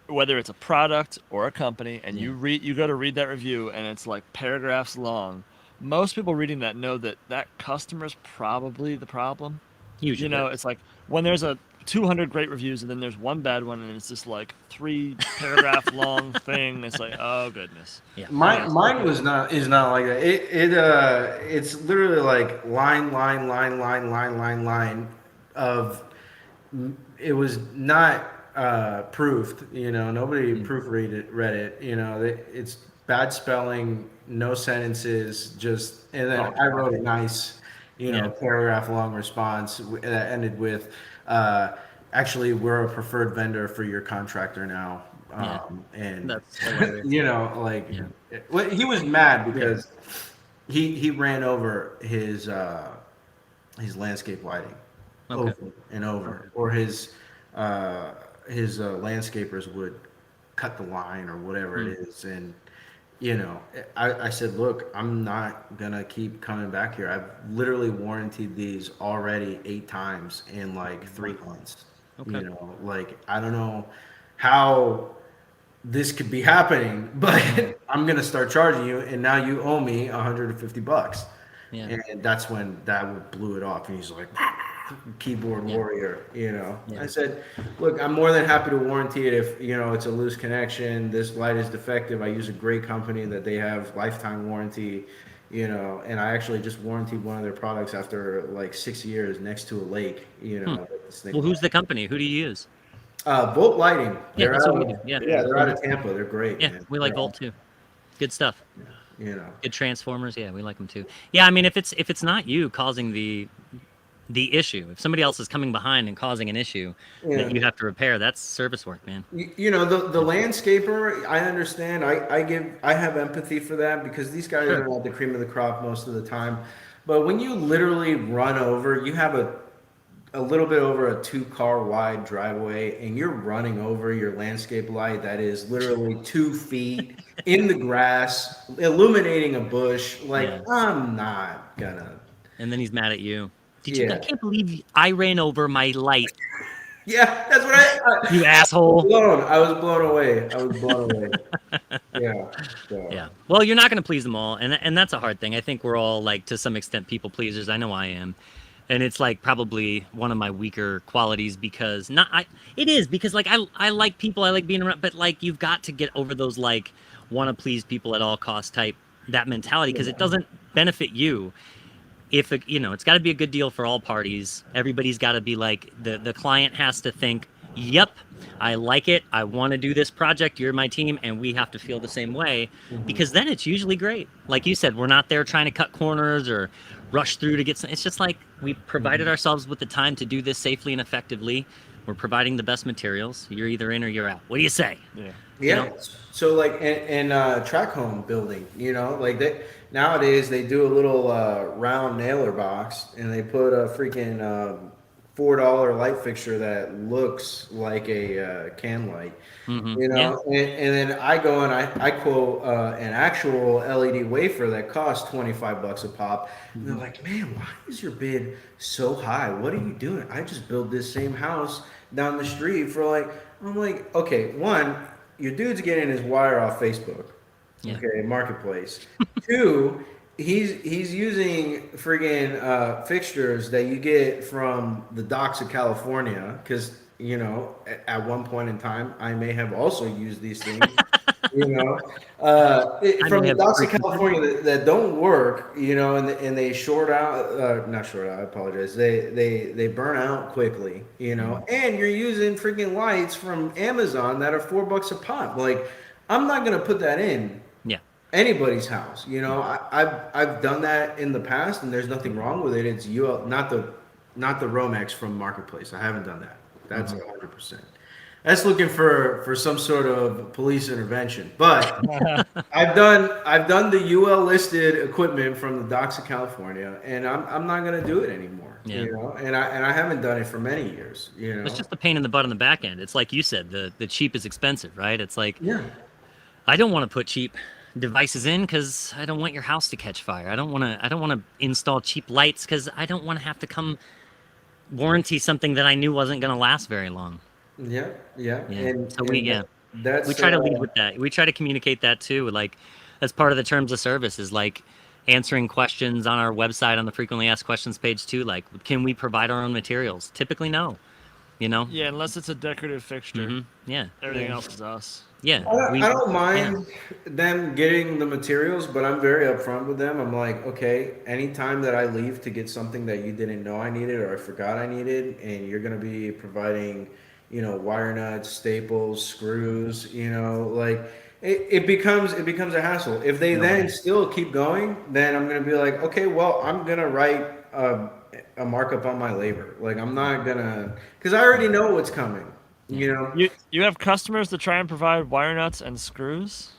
whether it's a product or a company, and you go to read that review, and it's like paragraphs long. Most people reading that know that customer's probably the problem. Usually. It's like when there's a 200 great reviews and then there's one bad one and it's just like 3 paragraph long thing. It's like, oh goodness. Yeah. Mine is not like that. It's literally like line of. It was not proofed. Nobody read it. It's bad spelling, no sentences, just, and then I wrote a nice, paragraph long response that ended with, actually, we're a preferred vendor for your contractor now. And That's hilarious. well, he was mad because he ran over his landscape lighting Okay. over and over, or his landscapers would cut the line or whatever it is, and I said, look, I'm not gonna keep coming back here. I've literally warranted these already 8 times in like 3 months. Okay. I don't know how this could be happening, but I'm gonna start charging you, and now you owe me $150. Yeah. And that's when that blew it off, and he's like, keyboard warrior. I said, look, I'm more than happy to warranty it if it's a loose connection, this light is defective. I use a great company that they have lifetime warranty, and I actually just warranted one of their products after like 6 years next to a lake. Well, who's the company? Who do you use? Volt Lighting. Yeah, They're that's out what we of, do. Yeah. they're out of Tampa. They're great. Yeah, man. we like They're Volt too. Good stuff. awesome, Good transformers. Yeah, we like them too. Yeah, I mean, if it's not you causing the issue, if somebody else is coming behind and causing an issue that you have to repair, that's service work, man. The landscaper, I understand. I have empathy for that because these guys are not the cream of the crop most of the time. But when you literally run over, you have a little bit over a 2-car wide driveway, and you're running over your landscape light that is literally 2 feet in the grass, illuminating a bush. I'm not gonna. And then he's mad at you. I Yeah. can't believe I ran over my light, Yeah, that's what you asshole. I was blown away. Yeah. So. Yeah. Well, you're not going to please them all, and that's a hard thing. I think we're all like to some extent people pleasers. I know I am. And it's like probably one of my weaker qualities because it is because like I like people, I like being around, but like you've got to get over those like want to please people at all costs type that mentality because it doesn't benefit you. If it's got to be a good deal for all parties. Everybody's got to be like the client has to think, yep, I like it. I want to do this project. You're my team, and we have to feel the same way because then it's usually great. Like you said, we're not there trying to cut corners or rush through to get some. It's just like we provided ourselves with the time to do this safely and effectively. We're providing the best materials. You're either in or you're out. What do you say? Yeah. Yeah. So like in track home building, like they nowadays they do a little round nailer box and they put a freaking $4 light fixture that looks like a can light. Mm-hmm. And then I go and I quote an actual LED wafer that costs $25 a pop. And they're like, man, why is your bid so high? What are you doing? I just built this same house down the street for I'm like, okay, one, your dude's getting his wire off Facebook, okay, marketplace. 2, he's using friggin' fixtures that you get from the docks of California, because at one point in time I may have also used these things. I From may the have docks of frequented. California that don't work, and they short out, not short out, I apologize. They burn out quickly, and you're using freaking lights from Amazon that are $4 a pop. Like, I'm not gonna put that in Yeah. anybody's house. I've done that in the past, and there's nothing wrong with it. It's not the Romex from Marketplace. I haven't done that. That's 100%. That's looking for some sort of police intervention. But I've done the UL listed equipment from the docks of California, and I'm not gonna do it anymore. Yeah. And I haven't done it for many years. It's just a pain in the butt on the back end. It's like you said, the cheap is expensive, right? It's like, Yeah. I don't want to put cheap devices in because I don't want your house to catch fire. I don't want to install cheap lights because I don't want to have to come warranty something that I knew wasn't going to last very long. Yeah. And So we try to lead with that. We try to communicate that too. Like, that's part of the terms of service, is like answering questions on our website on the frequently asked questions page too. Like, can we provide our own materials? Typically, no. Yeah, unless it's a decorative fixture. Yeah. Everything else is us. Yeah. I don't mind them getting the materials, but I'm very upfront with them. I'm like, okay, anytime that I leave to get something that you didn't know I needed or I forgot I needed, and you're going to be providing, wire nuts, staples, screws, like it becomes a hassle. If they then still keep going, then I'm going to be like, okay, well, I'm going to write a markup on my labor. Like, I'm not going to, because I already know what's coming. You have customers that try and provide wire nuts and screws?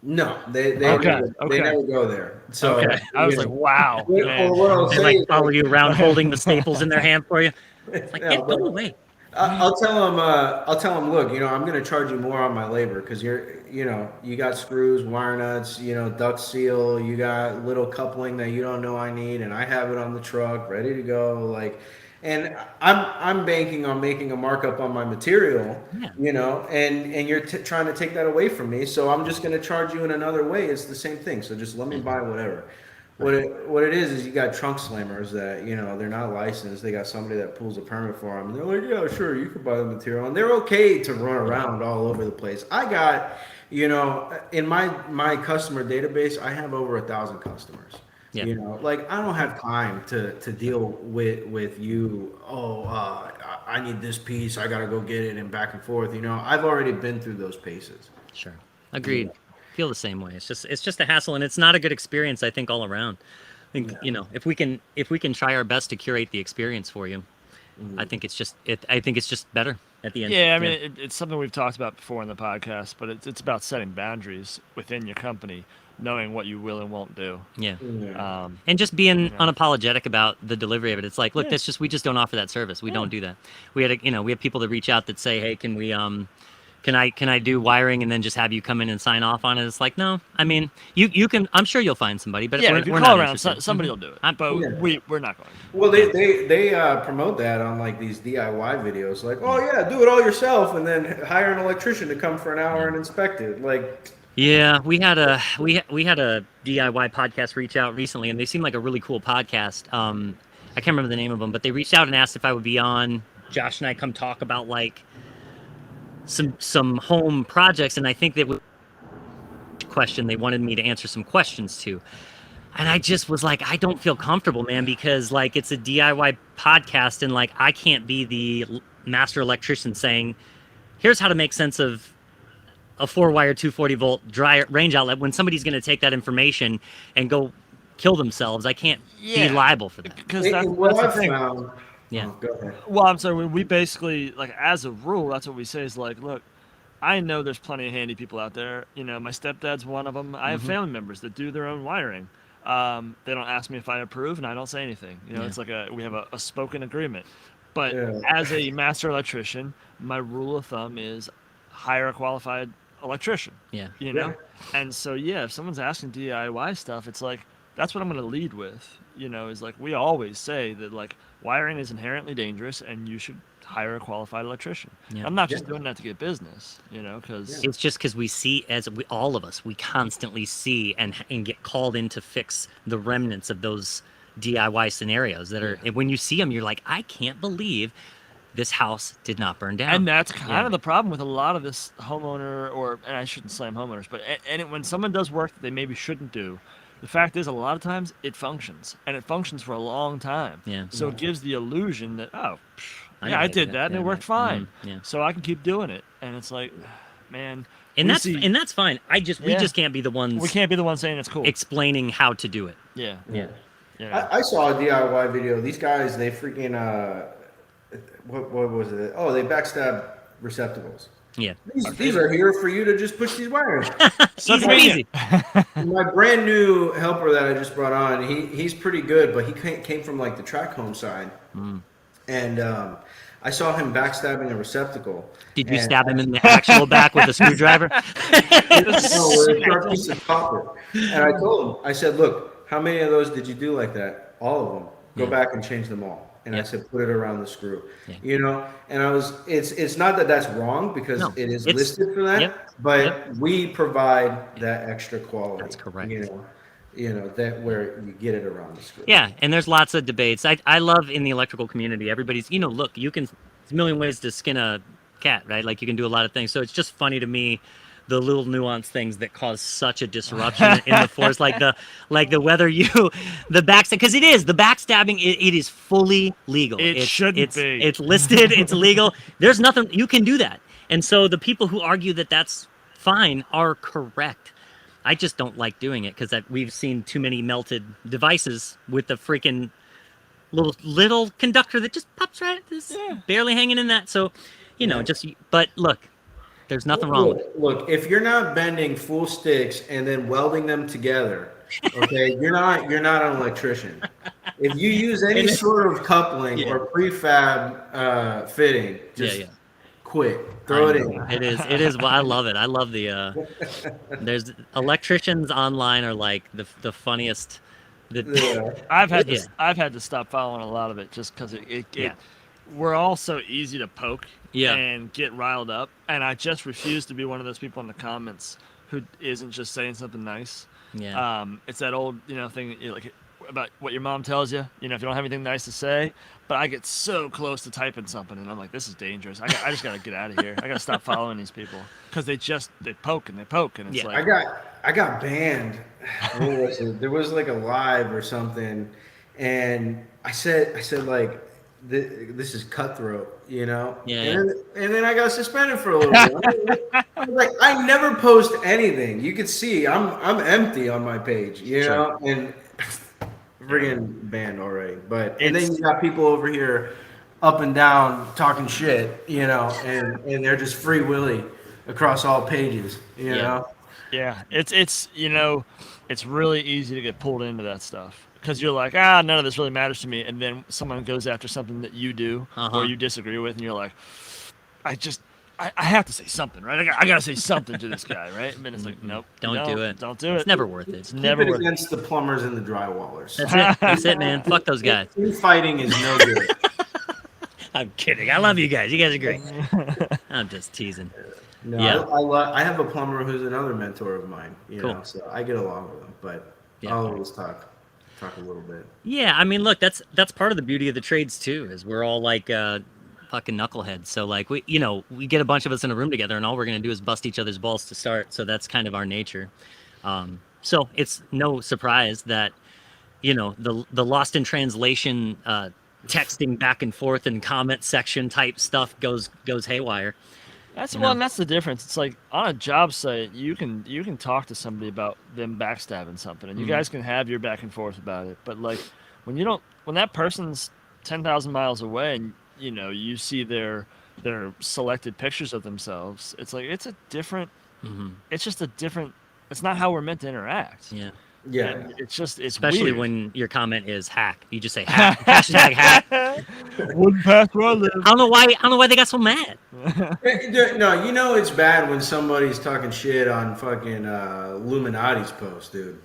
No, they Okay, never go there. So Okay, I was like, wow. What I'll They say like is, follow you around holding the staples in their hand for you. It's like, Yeah, go away. I'll tell them, look, I'm going to charge you more on my labor because you got screws, wire nuts, duct seal, you got little coupling that you don't know I need, and I have it on the truck ready to go, like. And I'm banking on making a markup on my material, and you're trying to take that away from me. So I'm just going to charge you in another way. It's the same thing. So just let me buy whatever. What it is you got trunk slammers that they're not licensed. They got somebody that pulls a permit for them. And they're like, yeah, sure, you can buy the material, and they're okay to run around all over the place. I got in my customer database, I have over 1,000 customers. Yeah. Like, I don't have time to deal with you. I need this piece. I gotta go get it, and back and forth. I've already been through those paces. Sure. Agreed. Feel the same way. It's just a hassle, and it's not a good experience, I think, all around. I think, if we can try our best to curate the experience for you, I think it's just better at the end. Yeah, I mean, it's something we've talked about before in the podcast, but it's about setting boundaries within your company, knowing what you will and won't do. Yeah. And just being unapologetic about the delivery of it. It's like, look, we just don't offer that service. We don't do that. We have people that reach out that say, hey, can we can I do wiring and then just have you come in and sign off on it? It's like, no. I mean, you can. I'm sure you'll find somebody, but if you we're call not around, somebody will do it. But we're not going. Well, they promote that on like these DIY videos, like, oh yeah, do it all yourself, and then hire an electrician to come for an hour and inspect it. Like, yeah, we had a DIY podcast reach out recently, and they seemed like a really cool podcast. I can't remember the name of them, but they reached out and asked if I would be on. Josh and I come talk about like some home projects, and I think they wanted me to answer some questions to. And I just was like, I don't feel comfortable, man, because like it's a DIY podcast, and like I can't be the master electrician saying, here's how to make sense of a 4-wire 240-volt dry range outlet when somebody's going to take that information and go kill themselves. I can't be liable for that. Because that's the thing. Yeah. Go ahead. Well, I'm sorry. We basically, like, as a rule, that's what we say is like, look, I know there's plenty of handy people out there. My stepdad's one of them. I have family members that do their own wiring. They don't ask me if I approve, and I don't say anything. It's like we have a spoken agreement. But as a master electrician, my rule of thumb is hire a qualified electrician. Yeah. And so, if someone's asking DIY stuff, it's like, that's what I'm going to lead with, is like, we always say that like wiring is inherently dangerous and you should hire a qualified electrician. Yeah. I'm not just doing that to get business, because It's just because we see, all of us, we constantly see and get called in to fix the remnants of those DIY scenarios that are, and when you see them, you're like, I can't believe this house did not burn down. And that's kind of the problem with a lot of this homeowner, and I shouldn't slam homeowners, but when someone does work that they maybe shouldn't do, the fact is a lot of times it functions, and it functions for a long time. Yeah. So it gives the illusion that, I get did it. that and Yeah, it worked right. fine. Yeah. So I can keep doing it. And it's like, man. And that's fine. We just can't be the ones. We can't be the ones saying it's cool. Explaining how to do it. Yeah. I saw a DIY video. These guys, they freaking what was it? Oh, they backstab receptacles. Yeah. These are here for you to just push these wires. So easy. My brand new helper that I just brought on, he's pretty good, but he came from like the track home side, and I saw him backstabbing a receptacle. Did you stab him in the actual back with a screwdriver? No, with a sharp piece of copper. And I told him, I said, look, how many of those did you do like that? All of them. Go back and change them all. And I said, put it around the screw. Yeah. And it's not that that's wrong, because it is listed for that, but we provide that extra quality. That's correct. That where you get it around the screw. Yeah, and there's lots of debates. I love in the electrical community, everybody's, look, there's a million ways to skin a cat, right? Like you can do a lot of things. So it's just funny to me, the little nuanced things that cause such a disruption in the force, like the the backstab, because the backstabbing, it is fully legal. It shouldn't be. It's listed, it's legal. There's nothing, you can do that. And so the people who argue that that's fine are correct. I just don't like doing it because we've seen too many melted devices with the freaking little conductor that just pops right, barely hanging in that. So, but look, there's nothing wrong with it. Look, if you're not bending full sticks and then welding them together, okay, you're not an electrician. If you use any sort of coupling or prefab fitting, just quit. Throw it in. It is. Well, I love it. I love there's electricians online are like the funniest. I've had to stop following a lot of it just because we're all so easy to poke and get riled up, and I just refuse to be one of those people in the comments who isn't just saying something nice. It's that old thing like about what your mom tells you, if you don't have anything nice to say. But I get so close to typing something, and I'm like, this is dangerous. I just gotta get out of here. I gotta stop following these people because they poke and it's like I got banned. What was it? There was like a live or something, and I said like, this is cutthroat, And then I got suspended for a little bit. I was like, I never post anything. You could see I'm empty on my page, and friggin' banned already. And then you got people over here up and down talking shit, and they're just free willy across all pages, you know. Yeah, it's really easy to get pulled into that stuff. Because you're like, none of this really matters to me, and then someone goes after something that you do or you disagree with, and you're like, I have to say something, right? I got to say something to this guy, right? And then it's like, nope, don't do it. Don't do it. It's never worth it. It's never worth it. Against the plumbers and the drywallers. That's it, man. Fuck those guys. Fighting is no good. I'm kidding. I love you guys. You guys are great. I'm just teasing. No, I have a plumber who's another mentor of mine, cool. So I get along with him, but I'll always talk a little bit. Yeah, I mean, look, that's part of the beauty of the trades too, is we're all like fucking knuckleheads. So like we get a bunch of us in a room together, and all we're gonna do is bust each other's balls to start. So that's kind of our nature. So it's no surprise that the lost in translation texting back and forth and comment section type stuff goes haywire. And that's the difference. It's like on a job site, you can talk to somebody about them backstabbing something, and you guys can have your back and forth about it. But like when that person's 10,000 miles away, and you see their selected pictures of themselves, it's like it's a different. It's just a different. It's not how we're meant to interact. Yeah. And it's especially weird. When your comment is hack. You just say hack. Hashtag hack. Wouldn't pass where I live. I don't know why they got so mad. No, it's bad when somebody's talking shit on fucking Illuminati's post, dude.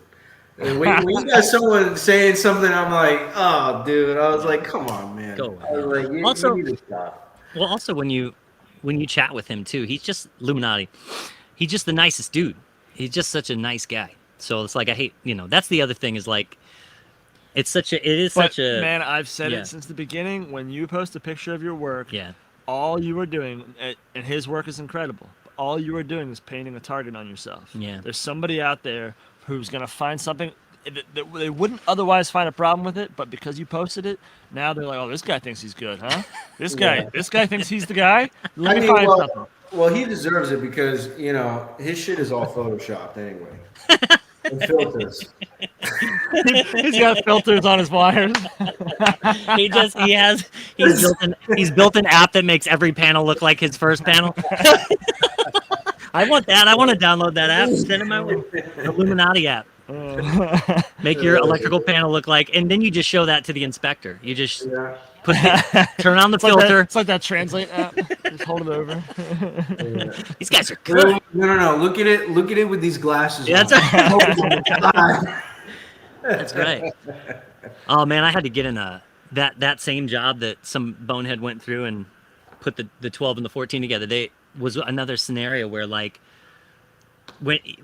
And when you got someone saying something, I'm like, oh, dude. I was like, come on, man. Go away. I was like, Also, you need to stop. Well, also when you chat with him too, he's just Illuminati. He's just the nicest dude. He's just such a nice guy. So it's like I hate, that's the other thing is like it is But such a man, I've said yeah. it since the beginning. When you post a picture of your work, yeah. all you are doing, and his work is incredible. All you are doing is painting a target on yourself. Yeah. There's somebody out there who's gonna find something that they wouldn't otherwise find a problem with it, but because you posted it, now they're like, "Oh, this guy thinks he's good, huh? This guy thinks he's the guy. Let me find something." Well, he deserves it because his shit is all photoshopped anyway. And filters. He's got filters on his wires. He's built an app that makes every panel look like his first panel. I want that. I want to download that app. Send it my way. Illuminati app. Make your electrical panel look like, and then you just show that to the inspector. You just turn on the filter. It's like that translate app. Just hold it over. These guys are good. No. Look at it with these glasses. Yeah, on. That's right. Oh man, I had to get in that same job that some bonehead went through and put the 12 and the 14 together. They was another scenario where like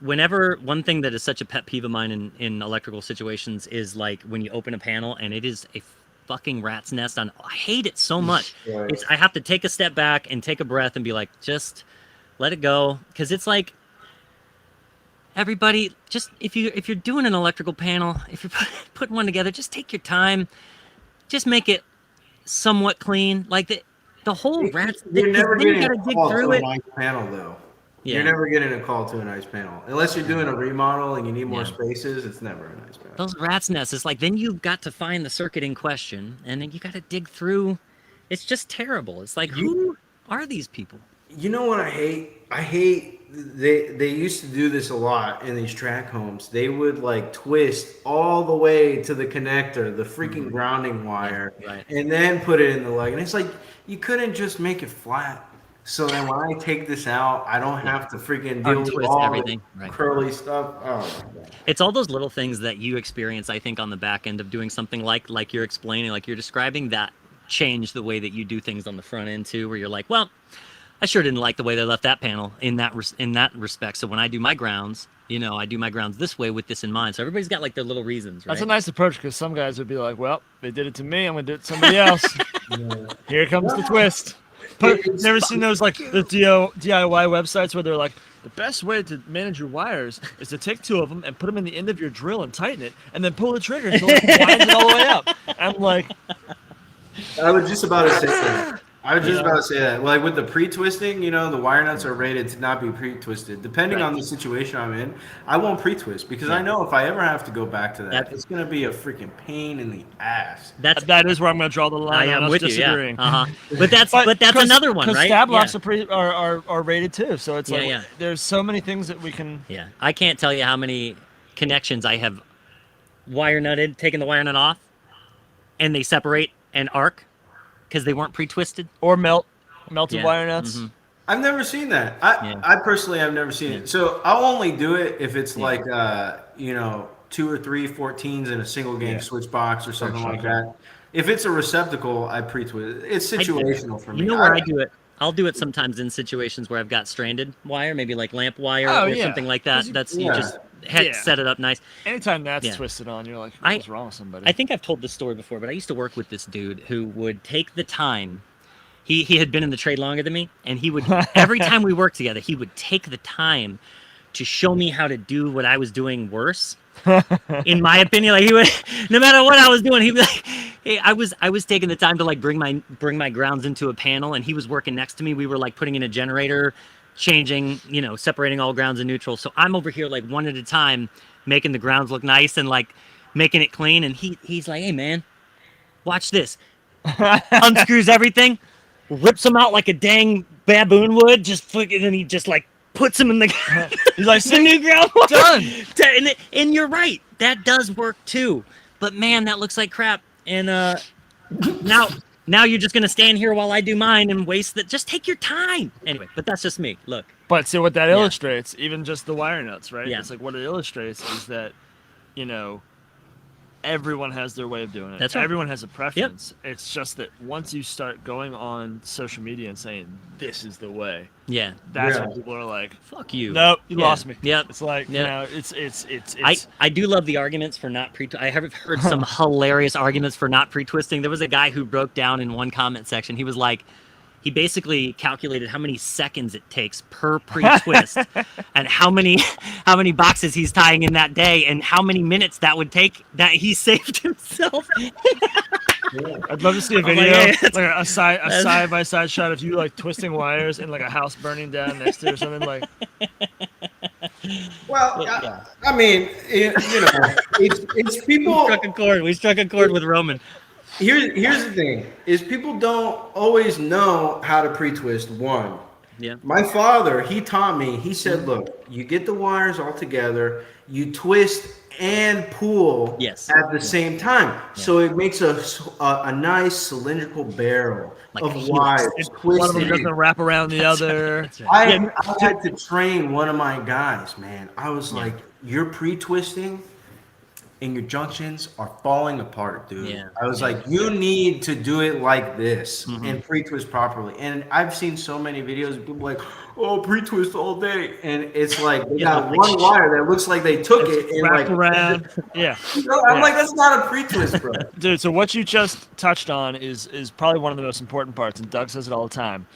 whenever one thing that is such a pet peeve of mine in electrical situations is like when you open a panel and it is a fucking rat's nest on. I hate it so much. Right. I have to take a step back and take a breath and be like, just let it go, because it's like everybody just if you're doing an electrical panel, if you're putting one together, just take your time, just make it somewhat clean. Like the whole rat's. You're never getting a call to a nice panel though. Yeah. You're never getting a call to a nice panel. Unless you're doing a remodel and you need more spaces, it's never a nice panel. Those rat's nests, it's like then you've got to find the circuit in question and then you got to dig through. It's just terrible. It's like, who are these people? You know what I hate? I hate they used to do this a lot in these track homes. They would like twist all the way to the connector, the freaking grounding wire, and then put it in the leg. And it's like you couldn't just make it flat. So then when I take this out, I don't have to freaking deal with all everything. The curly stuff. Oh my God. It's all those little things that you experience, I think, on the back end of doing something like you're explaining, like you're describing, that change the way that you do things on the front end too, where you're like, well, I sure didn't like the way they left that panel in that respect. So when I do my grounds, I do my grounds this way with this in mind. So everybody's got like their little reasons, right? That's a nice approach, because some guys would be like, well, they did it to me, I'm going to do it to somebody else. Here comes the twist. But never seen those like the DIY websites where they're like, the best way to manage your wires is to take two of them and put them in the end of your drill and tighten it, and then pull the trigger until it winds it all the way up. I'm like, I was just about to say that. Well, like with the pre-twisting, the wire nuts are rated to not be pre-twisted. Depending on the situation I'm in, I won't pre-twist because I know if I ever have to go back to that, it's going to be a freaking pain in the ass. That is where I'm going to draw the line. I am with disagreeing. you, yeah. But that's another one, right? Stab locks are rated too, so it's there's so many things that we can. Yeah, I can't tell you how many connections I have wire nutted, taken the wire nut off, and they separate and arc because they weren't pre-twisted or melted wire nuts. Mm-hmm. I've never seen that. I personally have never seen it. So I'll only do it if it's like 2 or 3 14s in a single game switch box or something like that. If it's a receptacle, I pre-twist. It's situational for me. You know where I do it? I'll do it sometimes in situations where I've got stranded wire, maybe like lamp wire or something like that. You just set it up nice. Anytime that's twisted on, you're like, what's wrong with somebody? I think I've told this story before, but I used to work with this dude who would take the time. He had been in the trade longer than me, and he would every time we worked together, he would take the time to show me how to do what I was doing worse. In my opinion, like he would, no matter what I was doing, he'd be like, "Hey, I was taking the time to like bring my grounds into a panel, and he was working next to me. We were like putting in a generator, changing, separating all grounds and neutral. So I'm over here like one at a time, making the grounds look nice and like making it clean. And he's like, hey man, watch this. Unscrews everything, rips them out like a dang baboon would, and he just like puts them in the. He's like, the new ground done. And you're right, that does work too. But man, that looks like crap. And now you're just gonna stand here while I do mine and waste that. Just take your time. Anyway, but that's just me. Look. But see what that illustrates, even just the wire nuts, right? Yeah. It's like what it illustrates is that, everyone has their way of doing it. That's right. Everyone has a preference. It's just that once you start going on social media and saying this is the way, that's when people are like, "Fuck you." Nope, you lost me. Yep. It's like you know, it's. I do love the arguments for not pre. I have heard some hilarious arguments for not pre-twisting. There was a guy who broke down in one comment section. He was like, he basically calculated how many seconds it takes per pre-twist and how many boxes he's tying in that day and how many minutes that would take that he saved himself. I'd love to see a video, like a side by side shot of you like twisting wires in like a house burning down next to it or something like. Well, I mean, it's people. We struck a chord with Roman. Here's the thing: is people don't always know how to pre-twist. One, my father, he taught me. He said, "Look, you get the wires all together, you twist and pull at the same time, so it makes a nice cylindrical barrel of wires. One of them doesn't wrap around the other." That's right. I had to train one of my guys, man. I was like, "You're pre-twisting, and your junctions are falling apart, dude." Yeah. I was like, "You need to do it like this and pre-twist properly." And I've seen so many videos of people like, "Oh, pre-twist all day," and it's like they got one wire that looks like they took it and wrapped like around. I'm like, that's not a pre-twist, bro. Dude, so what you just touched on is probably one of the most important parts, and Doug says it all the time.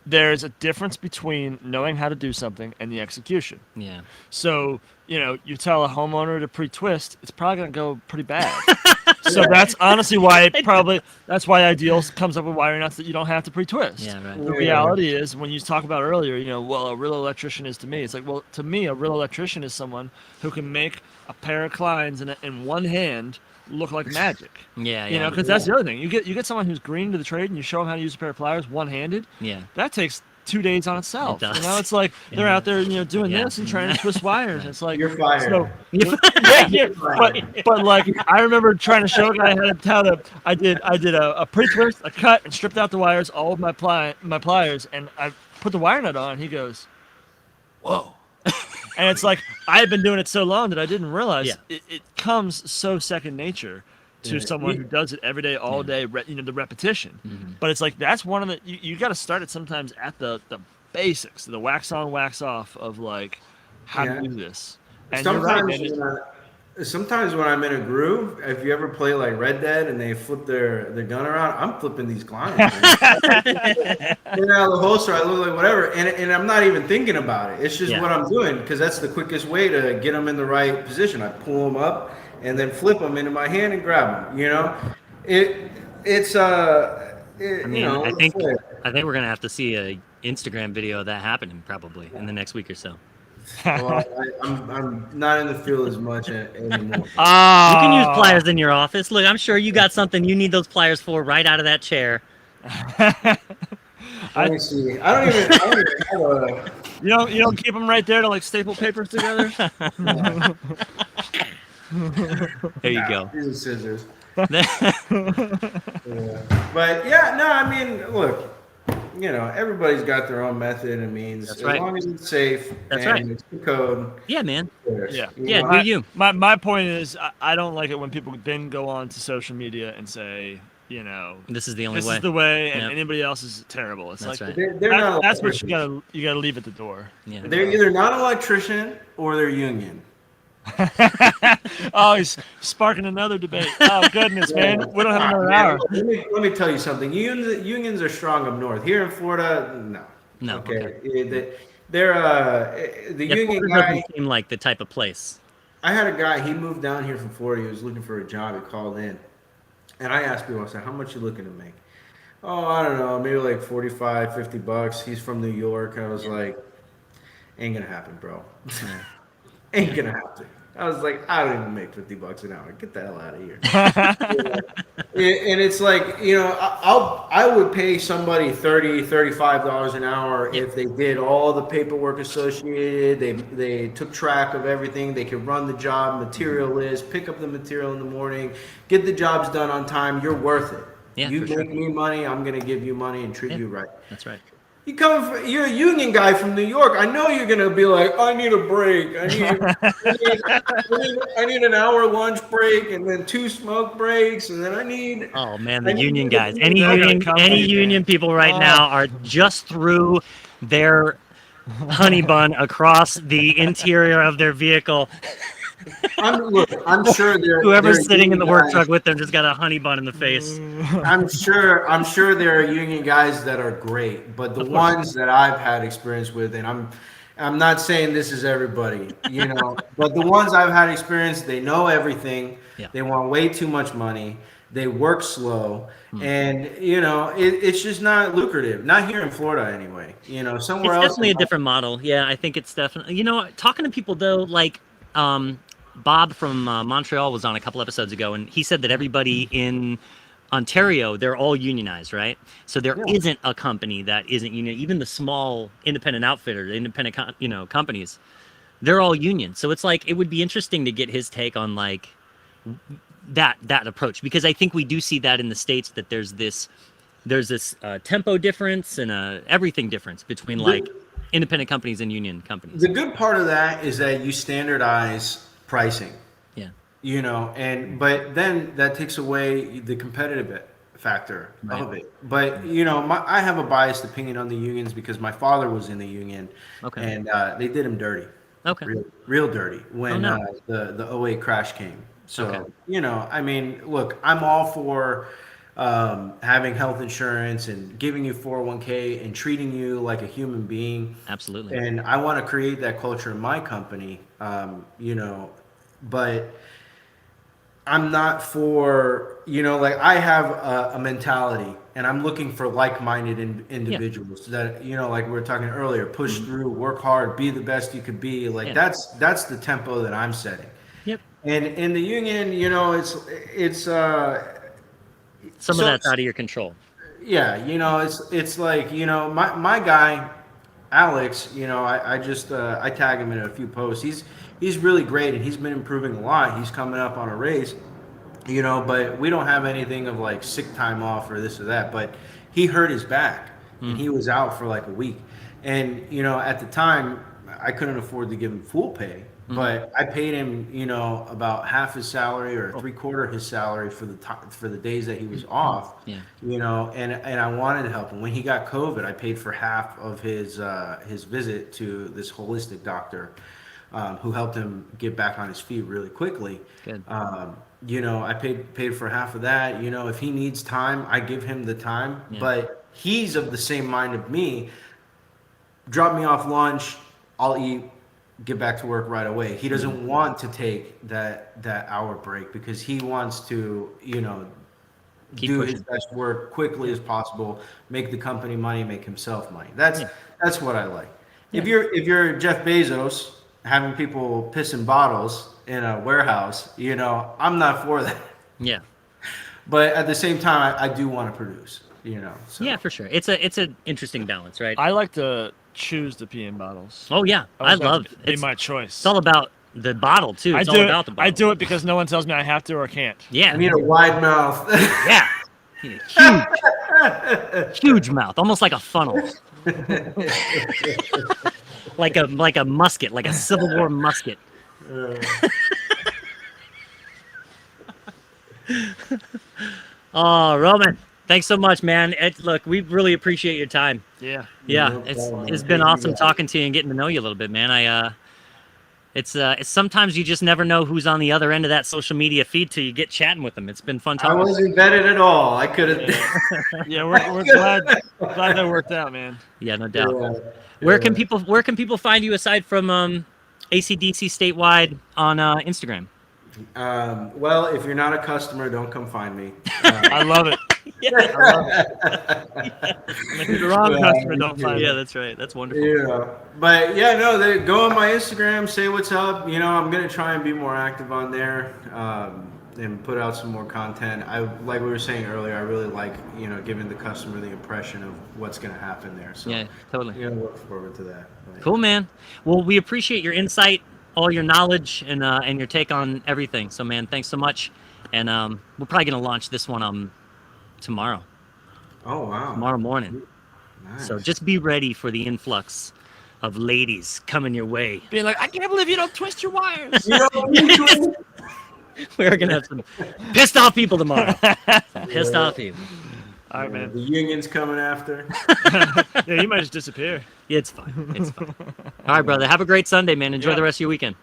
There's a difference between knowing how to do something and the execution. Yeah. So, you tell a homeowner to pre-twist, it's probably going to go pretty bad. So that's honestly why that's why Ideals comes up with wiring nuts that you don't have to pre-twist. Yeah, right. The reality is, when you talk about earlier, well, a real electrician is to me. It's like, well, to me, a real electrician is someone who can make a pair of Kleins in one hand look like magic. Yeah. Because that's the other thing. You get someone who's green to the trade and you show them how to use a pair of pliers one-handed. Yeah. That takes 2 days on itself. It does. It's like they're out there, doing this and trying to twist wires. It's like You're fired. But like I remember trying to show a guy how to. I did a pre-twist, a cut, and stripped out the wires, all of my pliers, and I put the wire nut on. He goes, "Whoa." And it's like I had been doing it so long that I didn't realize it comes so second nature to someone who does it every day, all day. The repetition. But it's like that's one of the you got to start it sometimes at the basics, the wax on, wax off of like how to do this. And sometimes when I'm in a groove, if you ever play like Red Dead and they flip their gun around, I'm flipping these clients. Get out of the holster, I look like whatever, and I'm not even thinking about it. It's just what I'm doing because that's the quickest way to get them in the right position. I pull them up and then flip them into my hand and grab them. I think we're gonna have to see a Instagram video of that happening probably in the next week or so. Well, I'm not in the field as much anymore. You can use pliers in your office. Look, I'm sure you got something you need those pliers for right out of that chair. Let me see. I don't even have a. You don't keep them right there to like staple papers together. There you go. These are scissors. But I mean, look. Everybody's got their own method and means. That's as right. long as it's safe and it's the code. Yeah, man. Do you. My point is, I don't like it when people then go on to social media and say, this is the only way. This is the way, and anybody else is terrible. It's that's like right. that's what you gotta leave at the door. Yeah. They're either not an electrician or they're union. Oh, he's sparking another debate. Oh goodness, man, we don't have another hour. Let me tell you something. Unions are strong up north. Here in Florida, no. Okay. They're the union Florida guy. doesn't seem like the type of place. I had a guy. He moved down here from Florida. He was looking for a job. He called in, and I asked people. I said, "How much you looking to make?" "Oh, I don't know. Maybe like $45, $50. He's from New York." I was like, "Ain't gonna happen, bro. Ain't gonna happen." I was like, "I don't even make $50 an hour. Get the hell out of here." And it's like, I would pay somebody $30, $35 an hour if they did all the paperwork associated. They took track of everything. They could run the job, material list, pick up the material in the morning, get the jobs done on time. You're worth it. Yeah, you make me money, I'm gonna give you money and treat you right. That's right. You're a union guy from New York. I know you're gonna be like, I need a break. I need an hour lunch break, and then 2 smoke breaks, and then Oh man, I the need union you to guys. do Any They're gonna union, come any for you, union man. people right Oh. now are just through their honey bun across the interior of their vehicle. I'm sure Whoever's they're sitting in the union work guys. truck with them just got a honey bun in the face. I'm sure there are union guys that are great, but the Of course. ones that I've had experience with, and I'm not saying this is everybody, but the ones I've had experience, they know everything. Yeah. They want way too much money. They work slow, Hmm. and it's just not lucrative. Not here in Florida, anyway. Somewhere It's else. definitely a different model. Yeah, I think it's definitely. Talking to people though, like Bob from Montreal was on a couple episodes ago, and he said that everybody in Ontario, they're all unionized, right? So there Yeah. isn't a company that isn't union. Even the small independent outfitters, independent companies, they're all union. So it's like it would be interesting to get his take on like that approach, because I think we do see that in the States, that there's this tempo difference and everything difference between like independent companies and union companies. The good part of that is that you standardize pricing. Yeah. But then that takes away the competitive factor Right. of it. But I have a biased opinion on the unions because my father was in the union, Okay. and they did him dirty, Okay. real dirty when no. the '08 crash came. So Okay. look, I'm all for having health insurance and giving you 401k and treating you like a human being. Absolutely. And I want to create that culture in my company, but I'm not for, like I have a mentality and I'm looking for like-minded individuals that, like we were talking earlier, push through, work hard, be the best you could be. Like that's the tempo that I'm setting. Yep. And in the union, it's Some of that's out of your control. yeah, it's like, my guy Alex, I tag him in a few posts. He's really great and he's been improving a lot. He's coming up on a raise, but we don't have anything of like sick time off or this or that. But he hurt his back and he was out for like a week. And at the time I couldn't afford to give him full pay, but I paid him, about half his salary or 3/4 his salary for the days that he was off. Yeah. And I wanted to help him. When he got COVID, I paid for half of his visit to this holistic doctor, who helped him get back on his feet really quickly. Good. I paid for half of that. If he needs time, I give him the time. Yeah. But he's of the same mind of me. Drop me off lunch, I'll eat, get back to work right away. He doesn't want to take that hour break because he wants to, Keep do pushing. his best work quickly as possible, make the company money, make himself money. That's what I like. Yeah. If you're Jeff Bezos having people piss in bottles in a warehouse, I'm not for that. Yeah. But at the same time, I do want to produce, So. Yeah, for sure. It's an interesting balance, right? I like to choose the pee in bottles. Oh yeah, I love it. Be it's my choice. It's all about the bottle too. It's all about the bottle. I do it because no one tells me I have to or can't. Yeah. I need a wide mouth. Yeah. Huge mouth, almost like a funnel. like a musket, like a Civil War musket. Oh, Roman, thanks so much, man. Look, we really appreciate your time. Yeah. Yeah, No problem, it's man. been Thank you, awesome guys. talking to you and getting to know you a little bit, man. It's sometimes you just never know who's on the other end of that social media feed till you get chatting with them. It's been fun I talking. wasn't vetted at all. I could have. Yeah, we're glad that worked out, man. Yeah, no doubt. Where can people find you aside from ACDC Statewide on Instagram? Well, if you're not a customer, don't come find me. I love it. Yeah, I love it. If you're the wrong customer, don't find yeah, me. that's right. That's wonderful. But yeah, no, go on my Instagram, say what's up. I'm gonna try and be more active on there, and put out some more content. Like we were saying earlier, I really like giving the customer the impression of what's gonna happen there. So Yeah, totally. look forward to that. But, Cool, man. Well, we appreciate your insight, all your knowledge, and your take on everything. So, man, thanks so much. And we're probably gonna launch this one tomorrow. Oh wow. Tomorrow morning. So just be ready for the influx of ladies coming your way. Being like, I can't believe you don't twist your wires. We're gonna have some pissed off people tomorrow. Pissed off people. All right, man. The union's coming after. Yeah, you might just disappear. It's fine. It's fine. All right, brother. Have a great Sunday, man. Enjoy Yeah. the rest of your weekend.